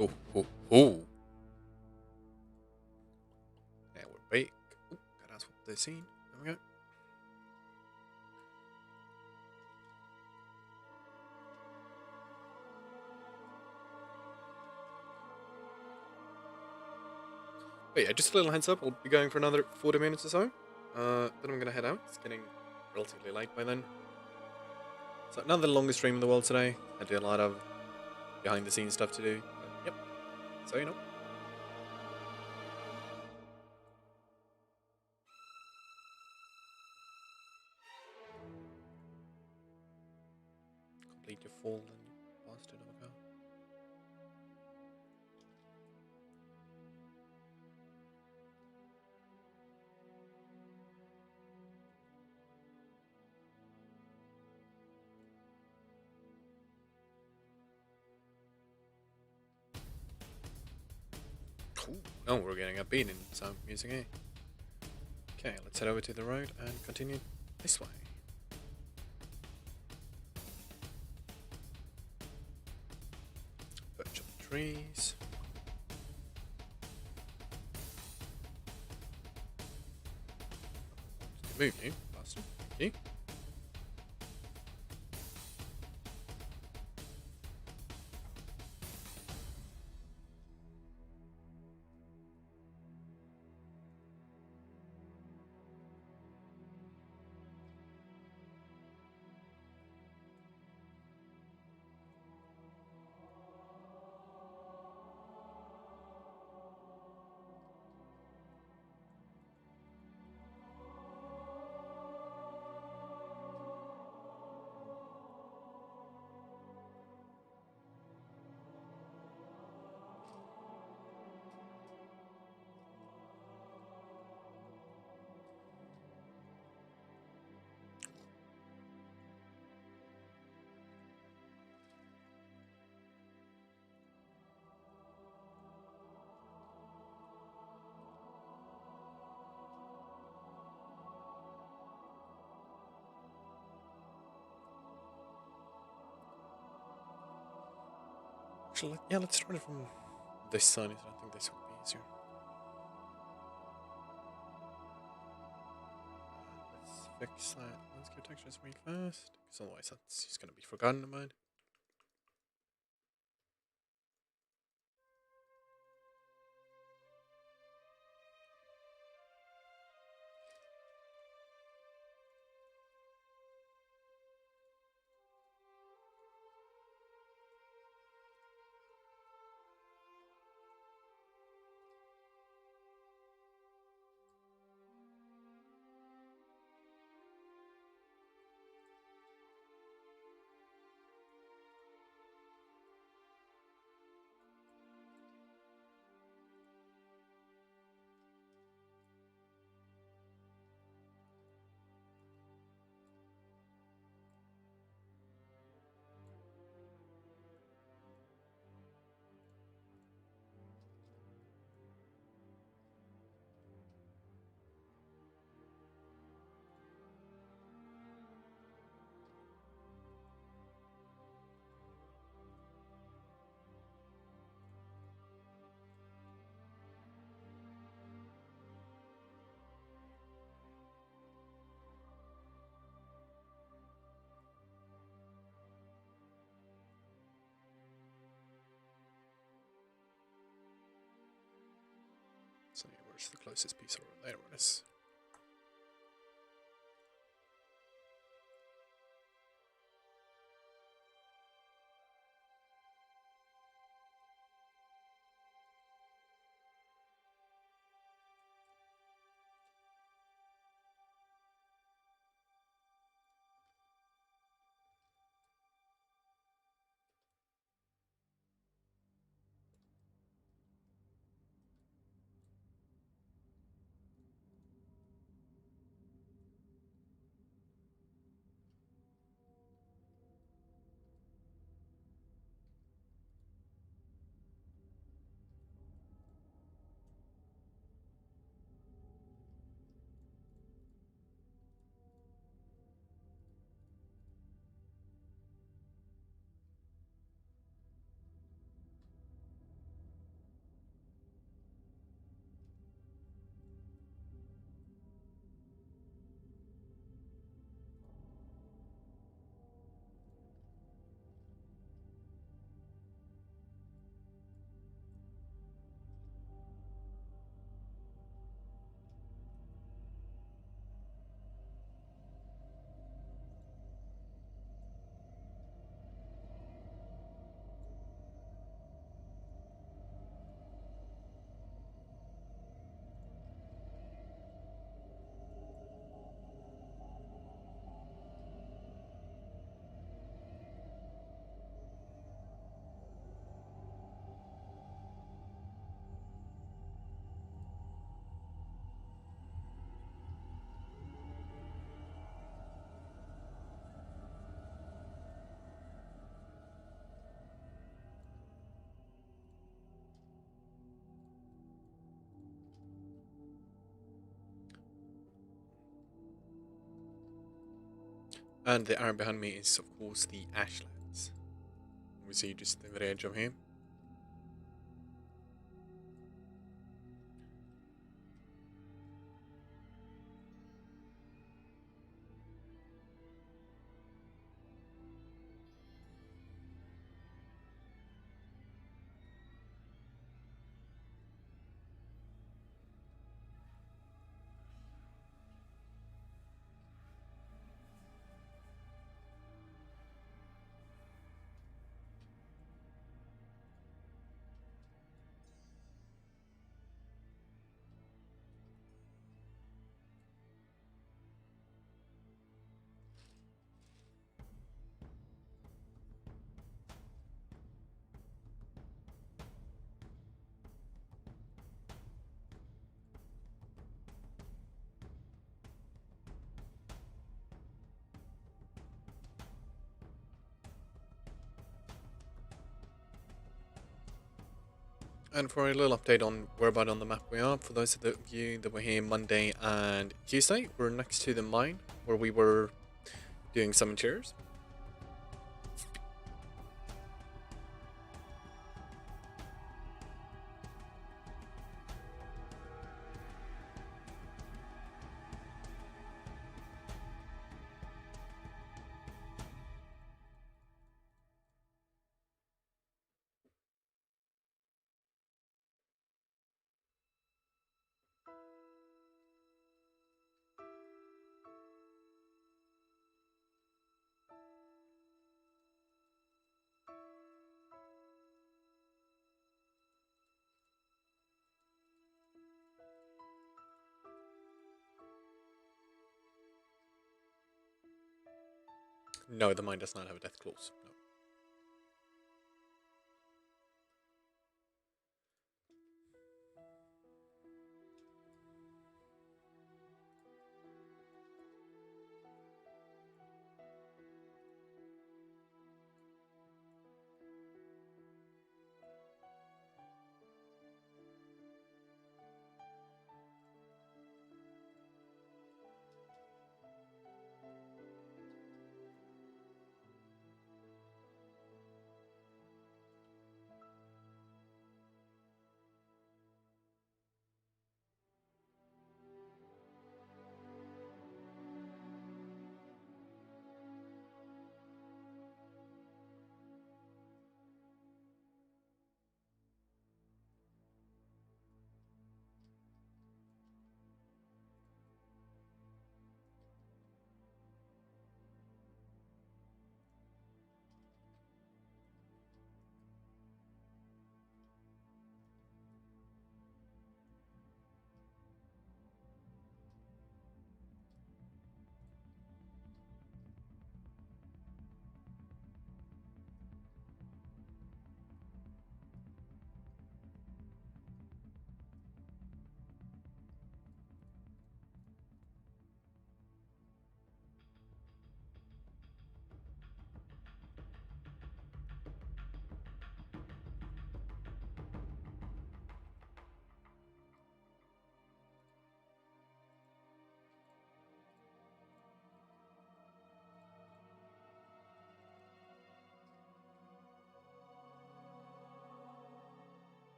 Oh, oh, oh. Yeah, we're back. Oh, gotta swap the scene. There we go. But yeah, just a little heads up, I'll be going for another 40 minutes or so. Then I'm gonna head out. It's getting relatively late by then. So not the longest stream in the world today. I do a lot of behind the scenes stuff to do. But, yep. So you know. Complete your fall and you bastard of a cow. Cool. Oh, we're getting a beat in some music here. Okay, let's head over to the road and continue this way. Birch up the trees. Move you, bastard. Thank you. Actually, yeah, let's start it from this side. I think this would be easier. Let's fix that landscape textures real fast, because otherwise that's just going to be forgotten about. So yeah, where's the closest piece over there? It is. And the area behind me is, of course, the Ashlands. We see just the very edge of here. And for a little update on whereabout on the map we are, for those of you that were here Monday and Tuesday, we're next to the mine where we were doing some interiors. No, the mine does not have a death clause. No.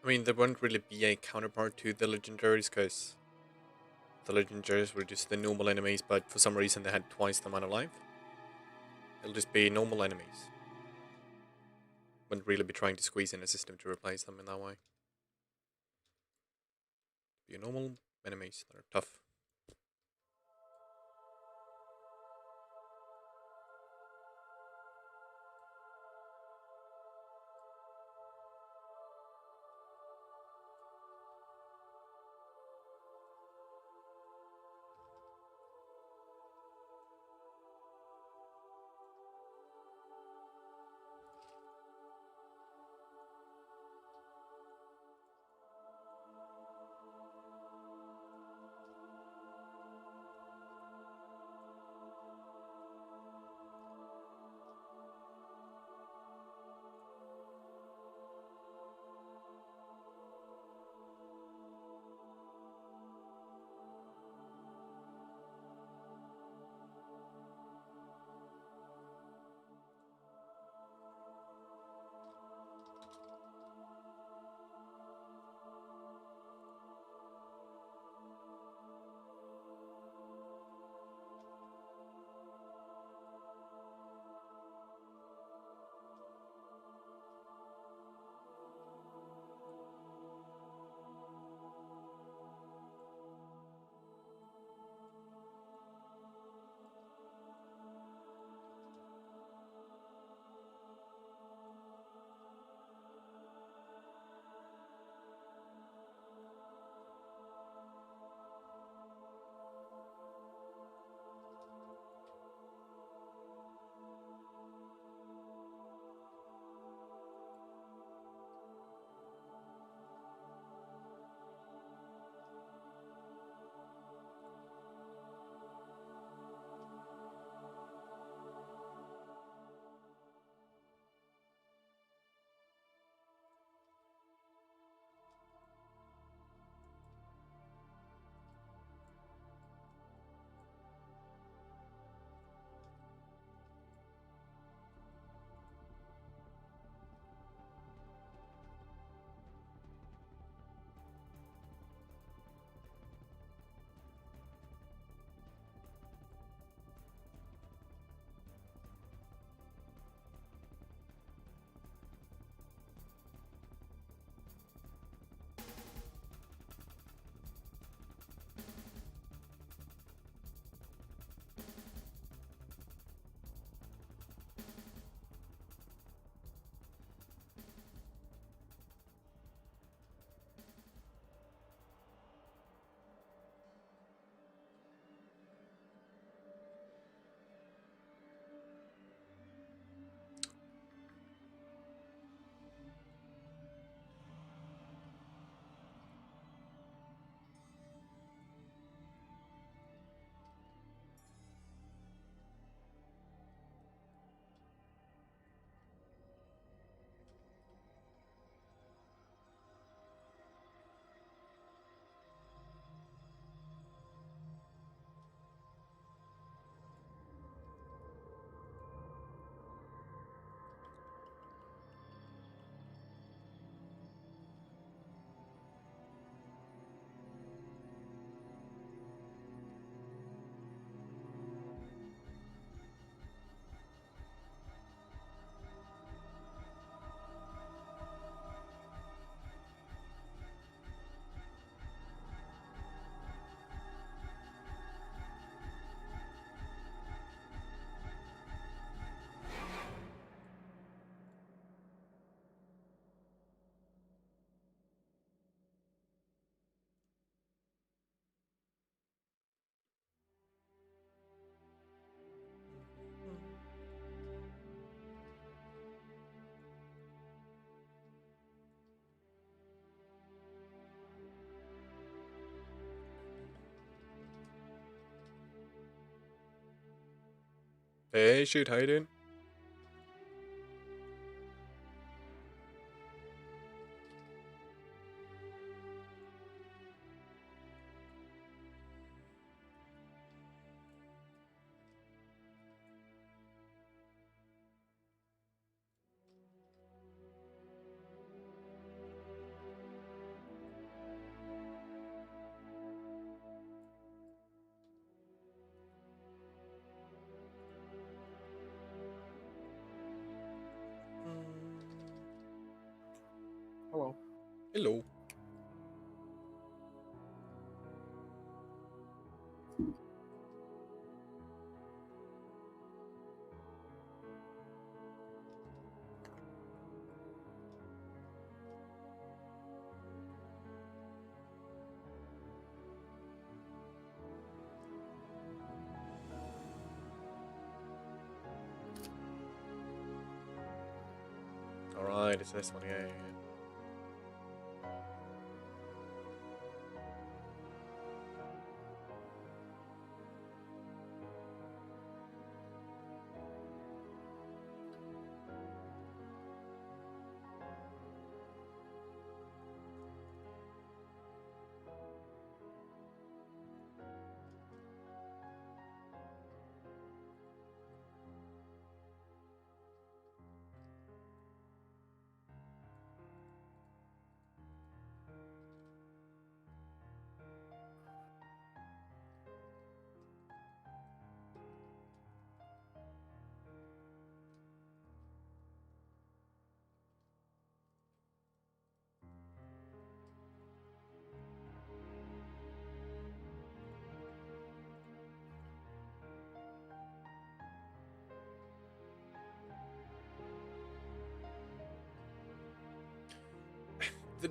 I mean, there won't really be a counterpart to the legendaries because the legendaries were just the normal enemies, but for some reason they had twice the amount of life. It'll just be normal enemies. Wouldn't really be trying to squeeze in a system to replace them in that way. Be normal enemies that are tough. Hey, shoot, how you doing? Hello. Hello. Alright, it's this one, yeah.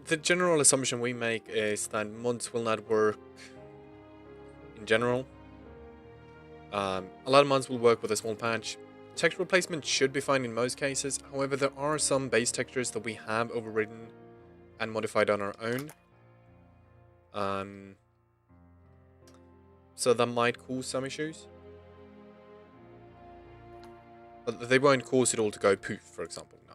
The general assumption we make is that mods will not work in general. A lot of mods will work with a small patch. Texture replacement should be fine in most cases. However, there are some base textures that we have overridden and modified on our own. So that might cause some issues. But they won't cause it all to go poof, for example. No.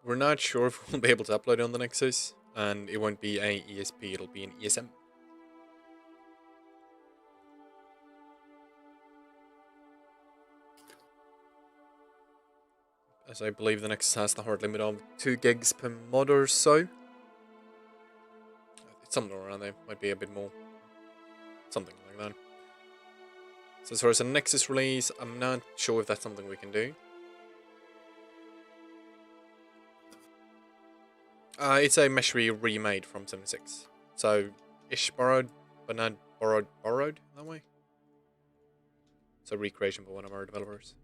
We're not sure if we'll be able to upload it on the Nexus, and it won't be a ESP, it'll be an ESM. As I believe the Nexus has the hard limit of 2 gigs per mod or so. It's somewhere around there, might be a bit more. Something like that. So as far as a Nexus release, I'm not sure if that's something we can do. It's a mesh remade from 76. So, ish borrowed, but not borrowed that way. It's a recreation by one of our developers.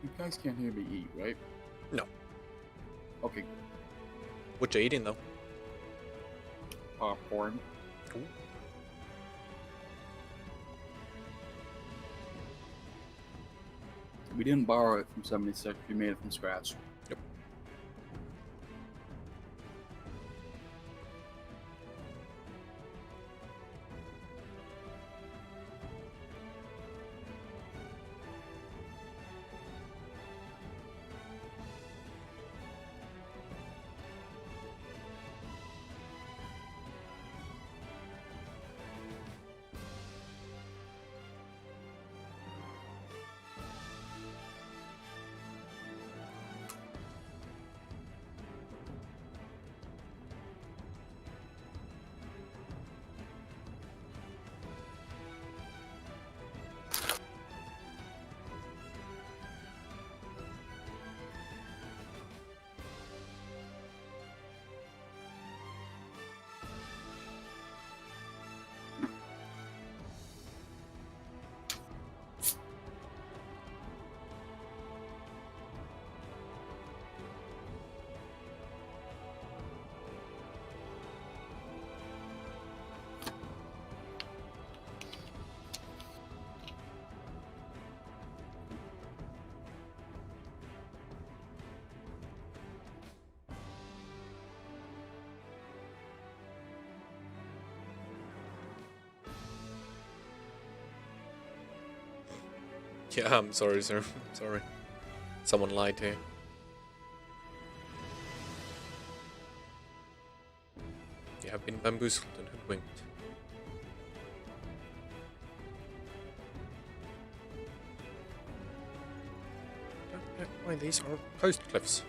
You guys can't hear me eat, right? No. Okay. What you eating though? Popcorn. Ooh. We didn't borrow it from 76. We made it from scratch. Yep. Yeah, I'm sorry, sir. Sorry. Someone lied to you. You have been bamboozled and hoodwinked. Don't know why these are post cliffs.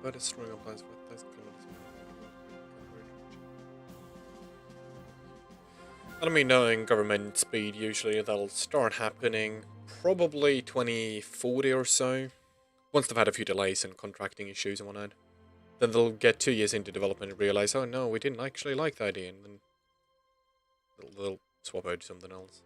But it's strong applies with this I mean, knowing government speed, usually that'll start happening probably 2040 or so. Once they've had a few delays and contracting issues and whatnot. Then they'll get 2 years into development and realize, oh no, we didn't actually like the idea, and then they'll swap out to something else.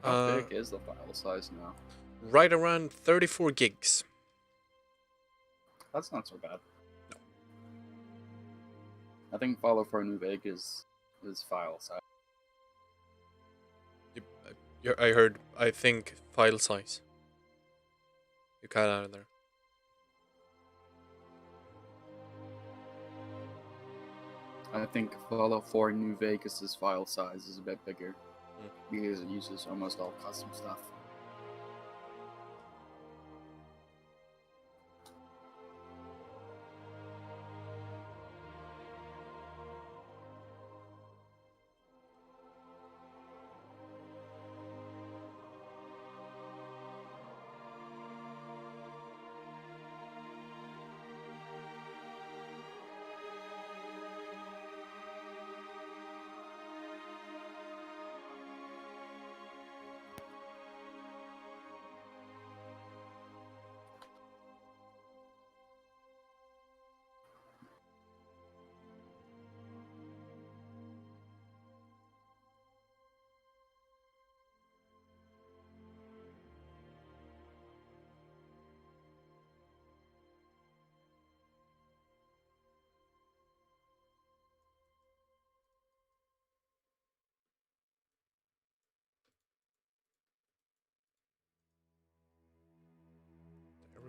How big is the file size now? Right around 34 gigs. That's not so bad. No. I think Follow for New Vegas is file size. I think file size. You cut out of there. I think Follow for New Vegas's file size is a bit bigger because it uses almost all custom stuff.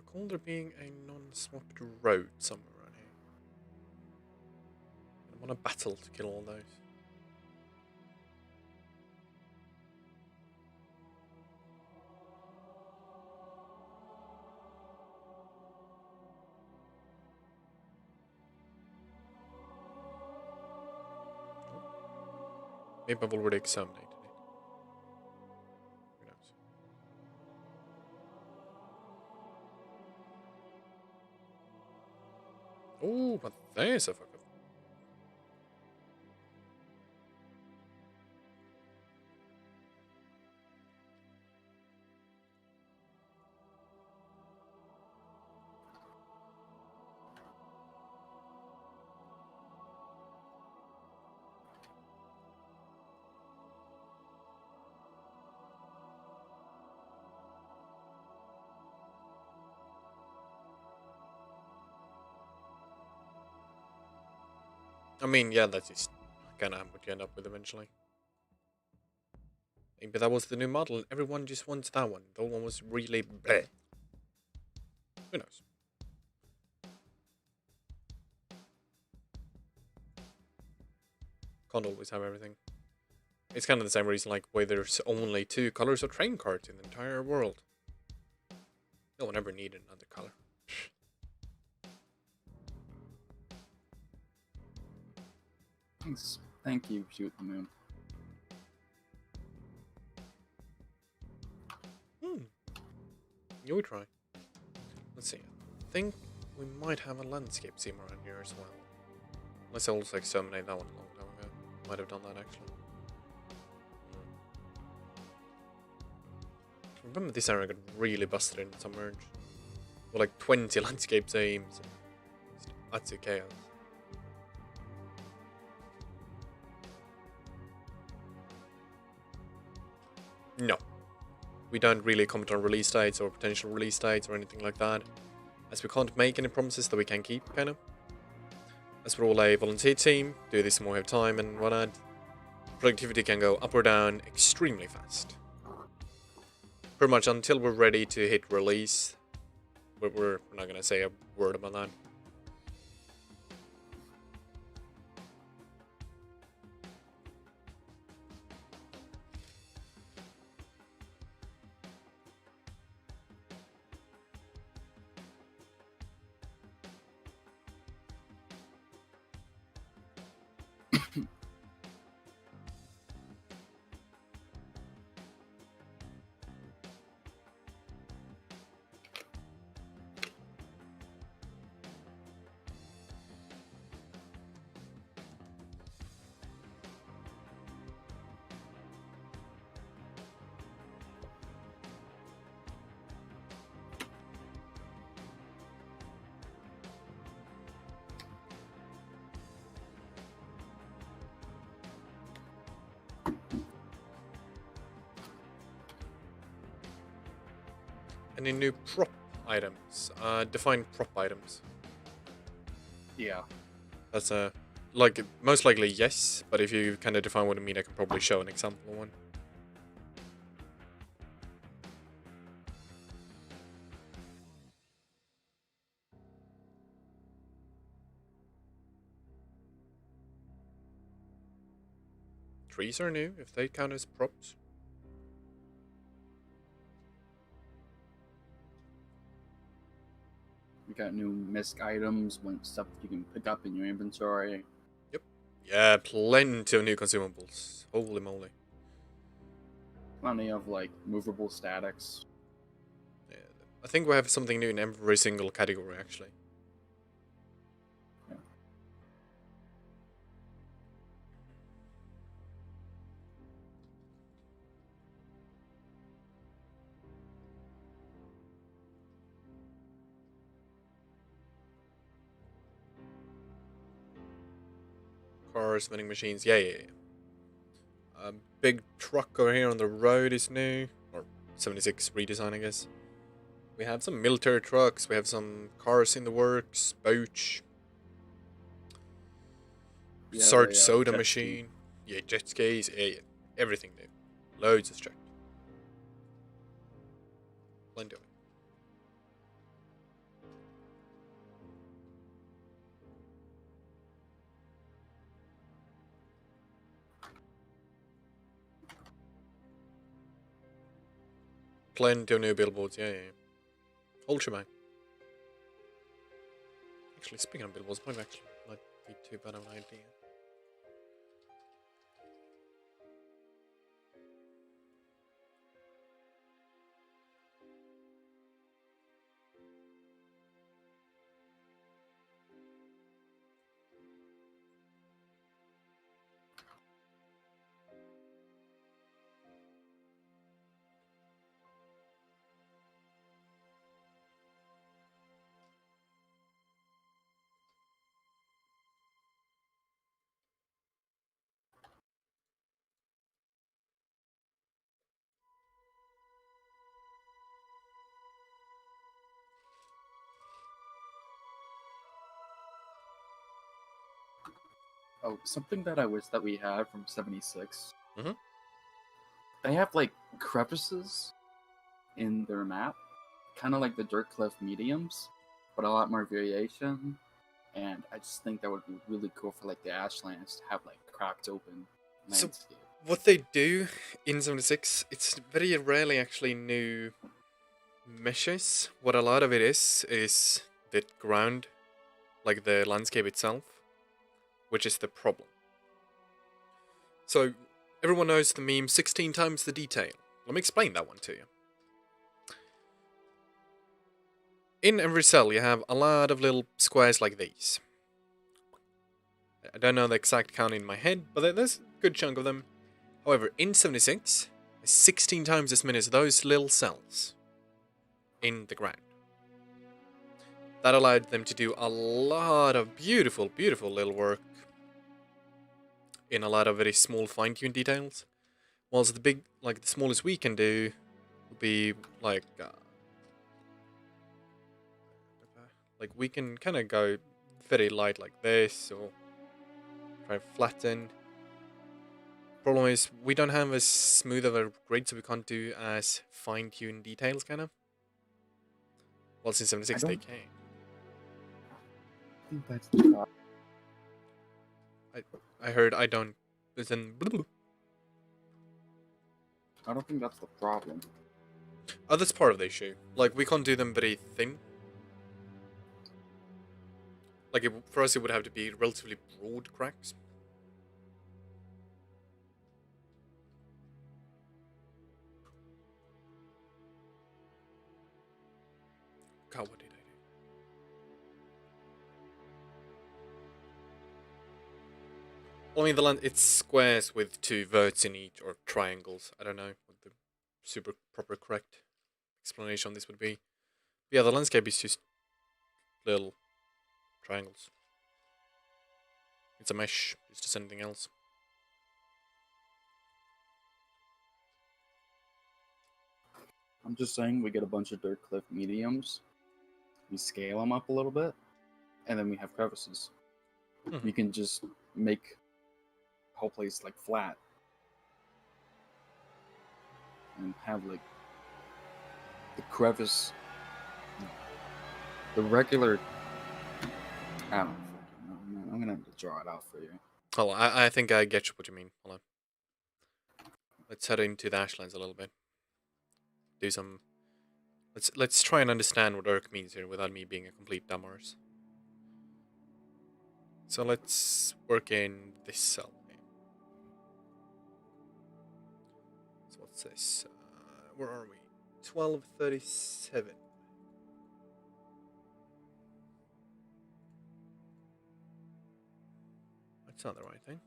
recall there being a non-swapped road somewhere around here. I want a battle to kill all those. Maybe I've already exterminated it. Who knows? Oh, but there's a fuck up. I mean, yeah, that's just kind of what you end up with eventually. Maybe that was the new model and everyone just wants that one. The old one was really bleh. Who knows? Can't always have everything. It's kind of the same reason like why there's only 2 colors of train cards in the entire world. No one ever needed another color. Thanks. Thank you, Shoot the Moon. You would try. Let's see. I think we might have a landscape sim around here as well. Unless I also exterminate that one a long time ago. Might have done that actually. Remember this area got really busted in some merge. With like 20 landscape sims. That's a chaos. No. We don't really comment on release dates or potential release dates or anything like that, as we can't make any promises that we can keep, kind of. As we're all a volunteer team, do this when we have time and whatnot, productivity can go up or down extremely fast. Pretty much until we're ready to hit release, we're not going to say a word about that. Any new prop items? Define prop items. Yeah. That's a like most likely yes, but if you kind of define what I mean, I can probably show an example of one. Trees are new if they count as props. We got new misc items, stuff you can pick up in your inventory. Yep. Yeah, plenty of new consumables. Holy moly. Plenty of like movable statics. Yeah, I think we have something new in every single category actually. Yeah. Cars, vending machines, yeah. Big truck over here on the road is new, or 76 redesign, I guess. We have some military trucks, we have some cars in the works, boat, Yeah, Sarge the, soda jet machine, yeah, jet skis, yeah, everything new. Loads of stuff. Plenty of it. plenty of new billboards. Yeah. Whole shebang. Actually, speaking of billboards, might actually not be too bad of an idea. Oh, something that I wish that we had from 76. Mhm. They have like crevices in their map, kind of like the dirt cliff mediums, but a lot more variation. And I just think that would be really cool for like the Ashlands to have like cracked open So- landscape. What they do in 76, it's very rarely actually new meshes. What a lot of it is the ground, like the landscape itself, which is the problem. So, everyone knows the meme 16 times the detail. Let me explain that one to you. In every cell, you have a lot of little squares like these. I don't know the exact count in my head, but there's a good chunk of them. However, in 76, there's 16 times as many as those little cells in the ground. That allowed them to do a lot of beautiful, beautiful little work in a lot of very small fine-tuned details. Whilst the big, like the smallest we can do, would be like we can kind of go very light like this, or try to flatten. Problem is, we don't have as smooth of a grid, so we can't do as fine-tuned details, kind of. Whilst in 76 they can. I think that's the problem. I heard I don't. Listen. I don't think that's the problem. Oh, that's part of the issue. Like, we can't do them very thin. Like, for us, it would have to be relatively broad cracks. God, what did I do? Well, I mean, it's squares with two verts in each, or triangles. I don't know what the super proper correct explanation on this would be. But yeah, the landscape is just little triangles. It's a mesh, it's just anything else. I'm just saying we get a bunch of dirt cliff mediums, we scale them up a little bit, and then we have crevices. Mhm. You can just make the whole place like flat and have like the crevice, the regular. I don't know. I'm gonna have to draw it out for you. Oh, I think I get what you mean. Hold on. Let's head into the Ashlands a little bit. Do some. Let's try and understand what Urk means here without me being a complete dumbass. So let's work in this cell. So what's this? Where are we? 1237. That's not the right thing.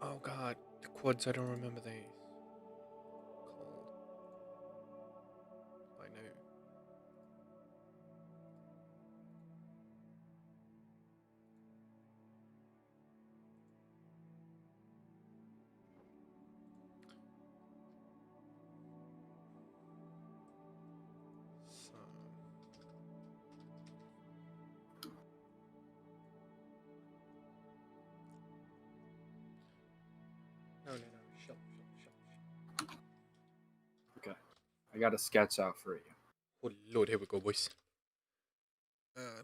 Oh god, the quads, I don't remember these. Called. I know. So. No. Shut. Okay, I got a sketch out for you. Oh lord, here we go, boys.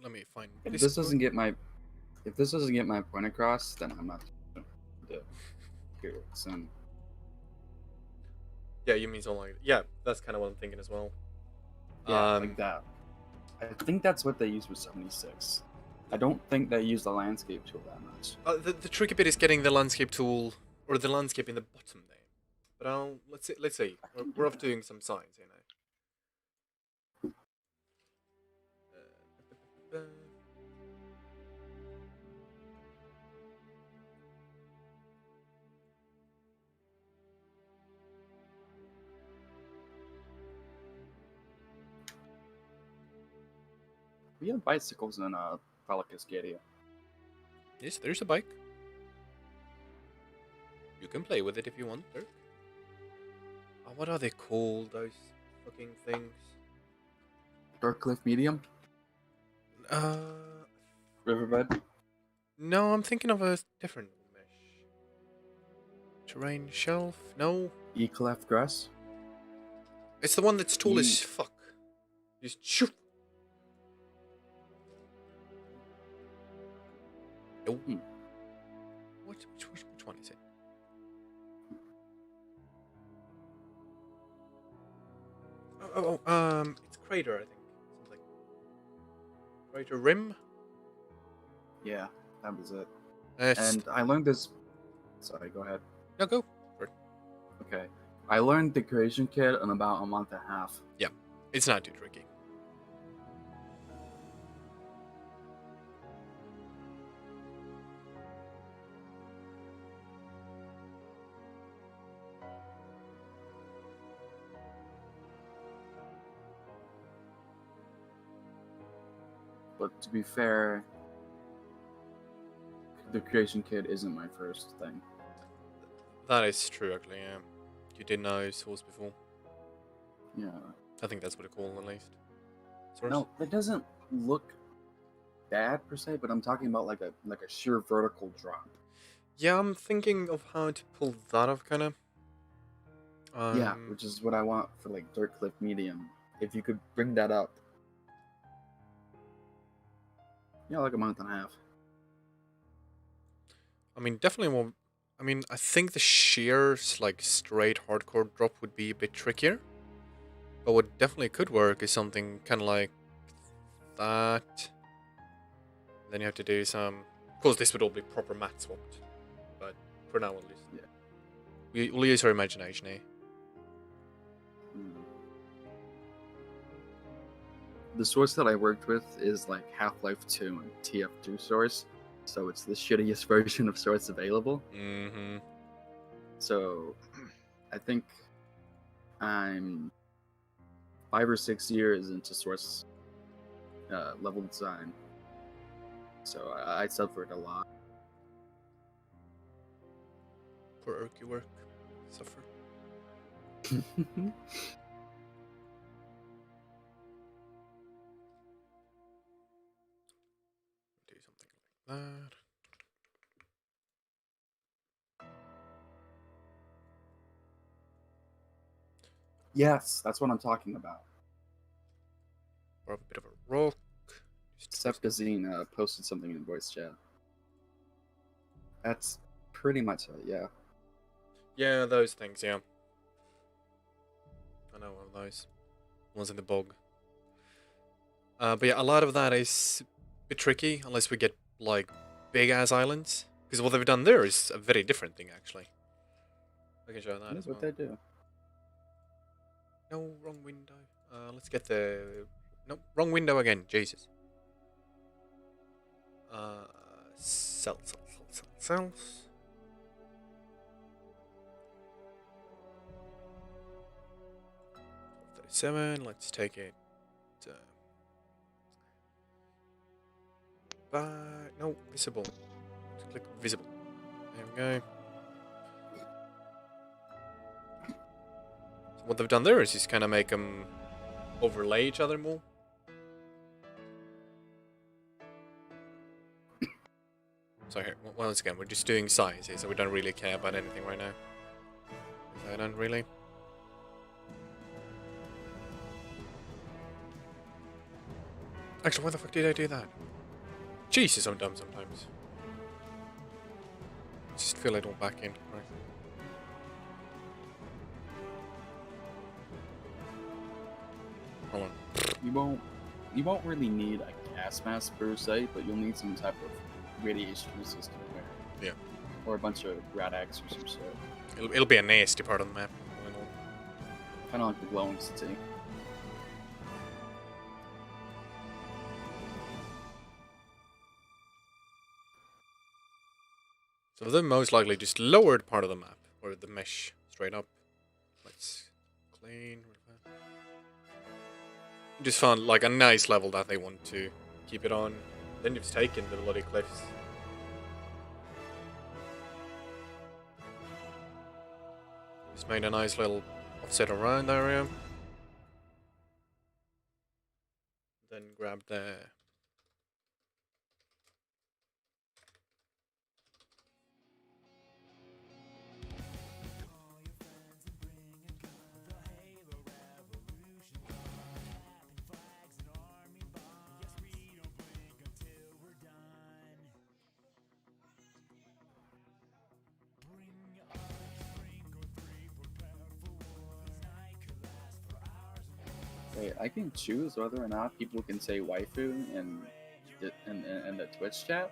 Let me find. If this this doesn't get my point across, then I'm not gonna hear it soon. Yeah, you mean something like yeah. That's kind of what I'm thinking as well. Yeah, like that. I think that's what they used with 76. I don't think they use the landscape tool that much. The tricky bit is getting the landscape tool or the landscape in the bottom there. But let's see. We're off doing some science here now. We have bicycles in Cadia. Yes, there's a bike. You can play with it if you want, Dirk. Oh, what are they called, those fucking things? Dark Cliff Medium? Riverbed? No, I'm thinking of a different mesh. Terrain shelf? No. E-Clef Grass? It's the one that's tall as fuck. Just shoot. No. Which one is it? It's Crater, I think. Something. Crater Rim? Yeah, that was it. It's... And I learned this... Sorry, go ahead. No, go. Okay. I learned the creation kit in about a month and a half. Yeah, it's not too tricky. But to be fair, the creation kit isn't my first thing. That is true, actually, yeah. You did know Source before. Yeah. I think that's what it's called, at least. Source? No, it doesn't look bad per se, but I'm talking about like a sheer vertical drop. Yeah, I'm thinking of how to pull that off, kind of. Yeah, which is what I want for like Dirt Cliff Medium. If you could bring that up. Yeah, like a month and a half. I mean, definitely more... I mean, I think the sheer, like, straight hardcore drop would be a bit trickier. But what definitely could work is something kind of like that. Then you have to do some... Of course, this would all be proper matte swapped. But for now, at least. Yeah. We'll use our imagination here. The source that I worked with is like Half-Life 2 and TF2 source. So it's the shittiest version of source available. Mm-hmm. So I think I'm 5 or 6 years into source level design. So I suffered a lot. Poor Urky work. Suffer. Do something like that. Yes, that's what I'm talking about. Or a bit of a rock. Sepkazine posted something in voice chat. That's pretty much it, yeah. Yeah, those things, yeah. I know one of those. Ones in the bog. But yeah, a lot of that is a bit tricky unless we get, like, big-ass islands. Because what they've done there is a very different thing, actually. I can show that That's as well. what they do. No, wrong window. Let's get the... No, wrong window again. Jesus. Cells. 37. Let's take it. No, visible. Let's click visible. There we go. So what they've done there is just kind of make them overlay each other more. So here, once again, we're just doing size here, so we don't really care about anything right now. I don't really. Actually, why the fuck did I do that? Jesus, I'm dumb sometimes. Just fill it all back in. Right. Hold on. You won't really need a gas mask per se, but you'll need some type of radiation resistant wear. Yeah. Or a bunch of rad-X or some shit. It'll be a nasty part of the map. Kind of like the glowing city. So they're most likely just lowered part of the map, or the mesh straight up. Let's clean. Just found like a nice level that they want to keep it on. Then you've taken the bloody cliffs. Just made a nice little offset around the area. Then grab the Wait, I can choose whether or not people can say waifu in the Twitch chat?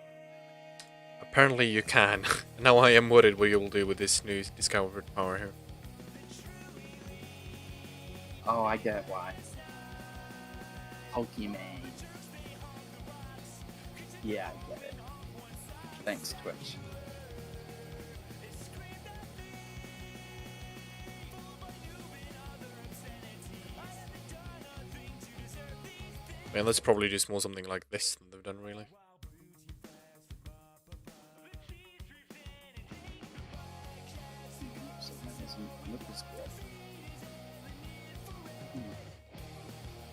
apparently you can. Now I am worried what you will do with this new discovered power here. Oh, I get why. Pokemon. Yeah, I get it. Thanks, Twitch. Man, that's probably just more something like this than they've done, really.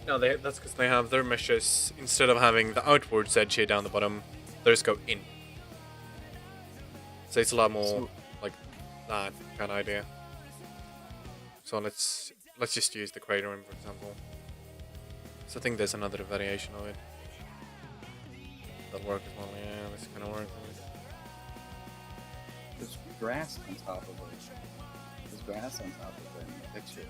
No, that's because they have their meshes, instead of having the outwards edge here down the bottom, they just go in. So it's a lot more like that kind of idea. So let's just use the crater rim, for example. So I think there's another variation of it. That'll work as well. Yeah, this kind of works. There's grass on top of it. There's grass on top of it in the picture.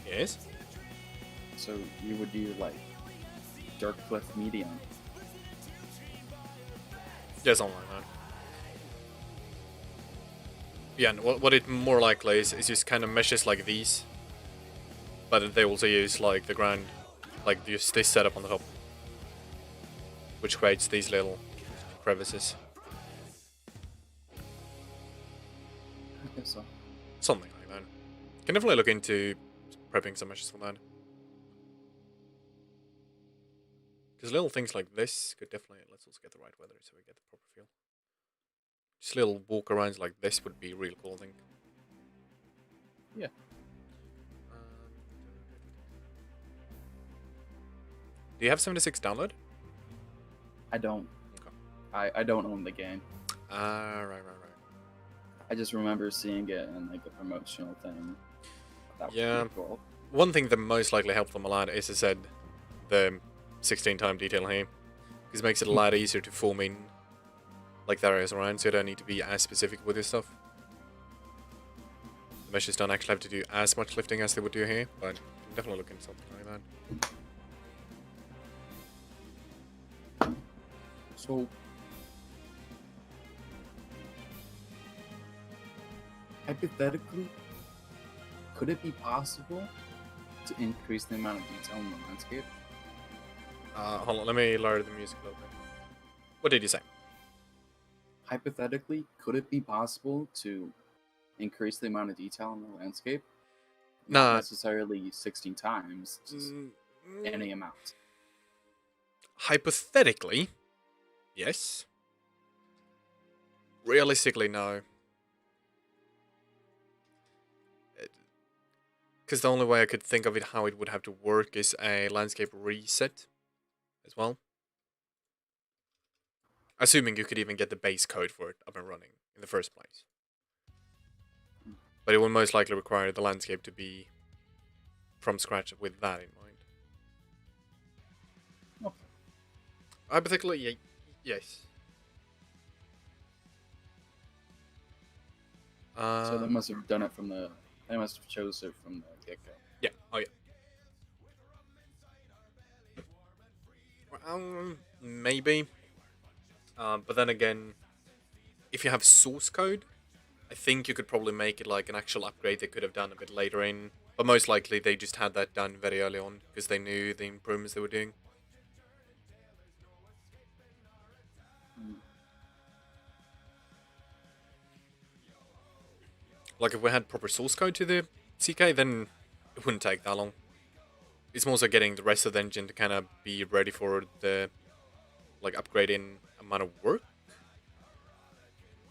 Yes. So you would do like dark cliff medium. Yeah, something like that. Yeah, and what it more likely is just kind of meshes like these. But they also use like the ground, like this setup on the top, which creates these little crevices. I guess so. Something like that. Can definitely look into prepping some meshes for that. Because little things like this could definitely, let's also get the right weather so we get the proper feel. Just little walk arounds like this would be real cool, I think. Yeah. Do you have 76 download? I don't. Okay. I don't own the game. Ah, right. I just remember seeing it in like a promotional thing. That was Yeah. pretty cool. One thing that most likely helped them a lot is, I said, the 16 time detail here. Because it makes it a lot easier to form in like the areas around, so you don't need to be as specific with your stuff. The meshes don't actually have to do as much lifting as they would do here, but you can definitely look into something like that. So, hypothetically, could it be possible to increase the amount of detail in the landscape? Hold on, let me lower the music a little bit. What did you say? Hypothetically, could it be possible to increase the amount of detail in the landscape? Not Nah. necessarily 16 times, just any amount. Hypothetically, yes. Realistically, no. Because the only way I could think of it how it would have to work is a landscape reset as well. Assuming you could even get the base code for it up and running in the first place. But it would most likely require the landscape to be from scratch with that in mind. Hypothetically, yes. So they must have done it from the. They must have chose it from the get-go. Yeah. Oh yeah. Maybe. But then again, if you have source code, I think you could probably make it like an actual upgrade they could have done a bit later in. But most likely they just had that done very early on because they knew the improvements they were doing. Like if we had proper source code to the CK, then it wouldn't take that long. It's more so getting the rest of the engine to kind of be ready for the like upgrading amount of work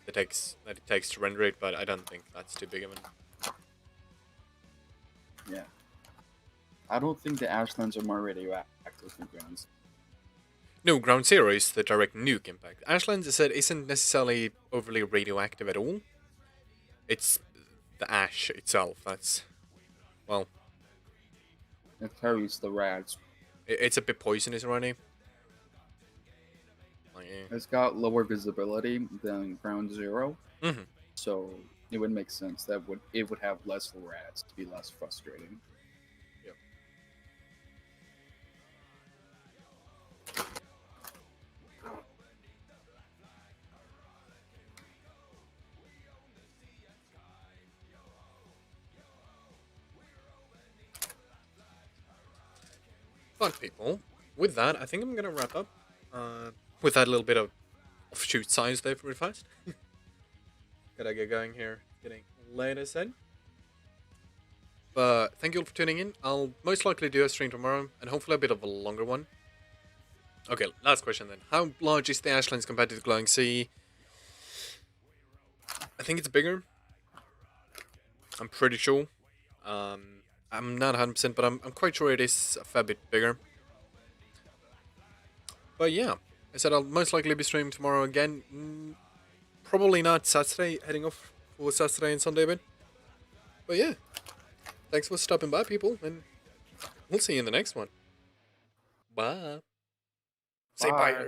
that it takes to render it, but I don't think that's too big of an. Yeah. I don't think the Ashlands are more radioactive than grounds. No, Ground Zero is the direct nuke impact. Ashlands, I said, isn't necessarily overly radioactive at all. It's the ash itself that's, well, It carries the rads. it's a bit poisonous already. Like, It's got lower visibility than Ground Zero, Mm-hmm. so it would make sense that it would have less rads to be less frustrating. Yep. But people, with that, I think I'm gonna wrap up. With that little bit of offshoot science there pretty fast. Gotta get going here, getting late as said. But thank you all for tuning in. I'll most likely do a stream tomorrow, and hopefully a bit of a longer one. Okay, last question then. How large is the Ashlands compared to the Glowing Sea? I think it's bigger. I'm pretty sure. I'm not 100%, but I'm quite sure it is a fair bit bigger. But yeah, I said I'll most likely be streaming tomorrow again. Probably not Saturday, heading off for Saturday and Sunday a bit. But yeah, thanks for stopping by, people, and we'll see you in the next one. Bye. Say bye. Bye.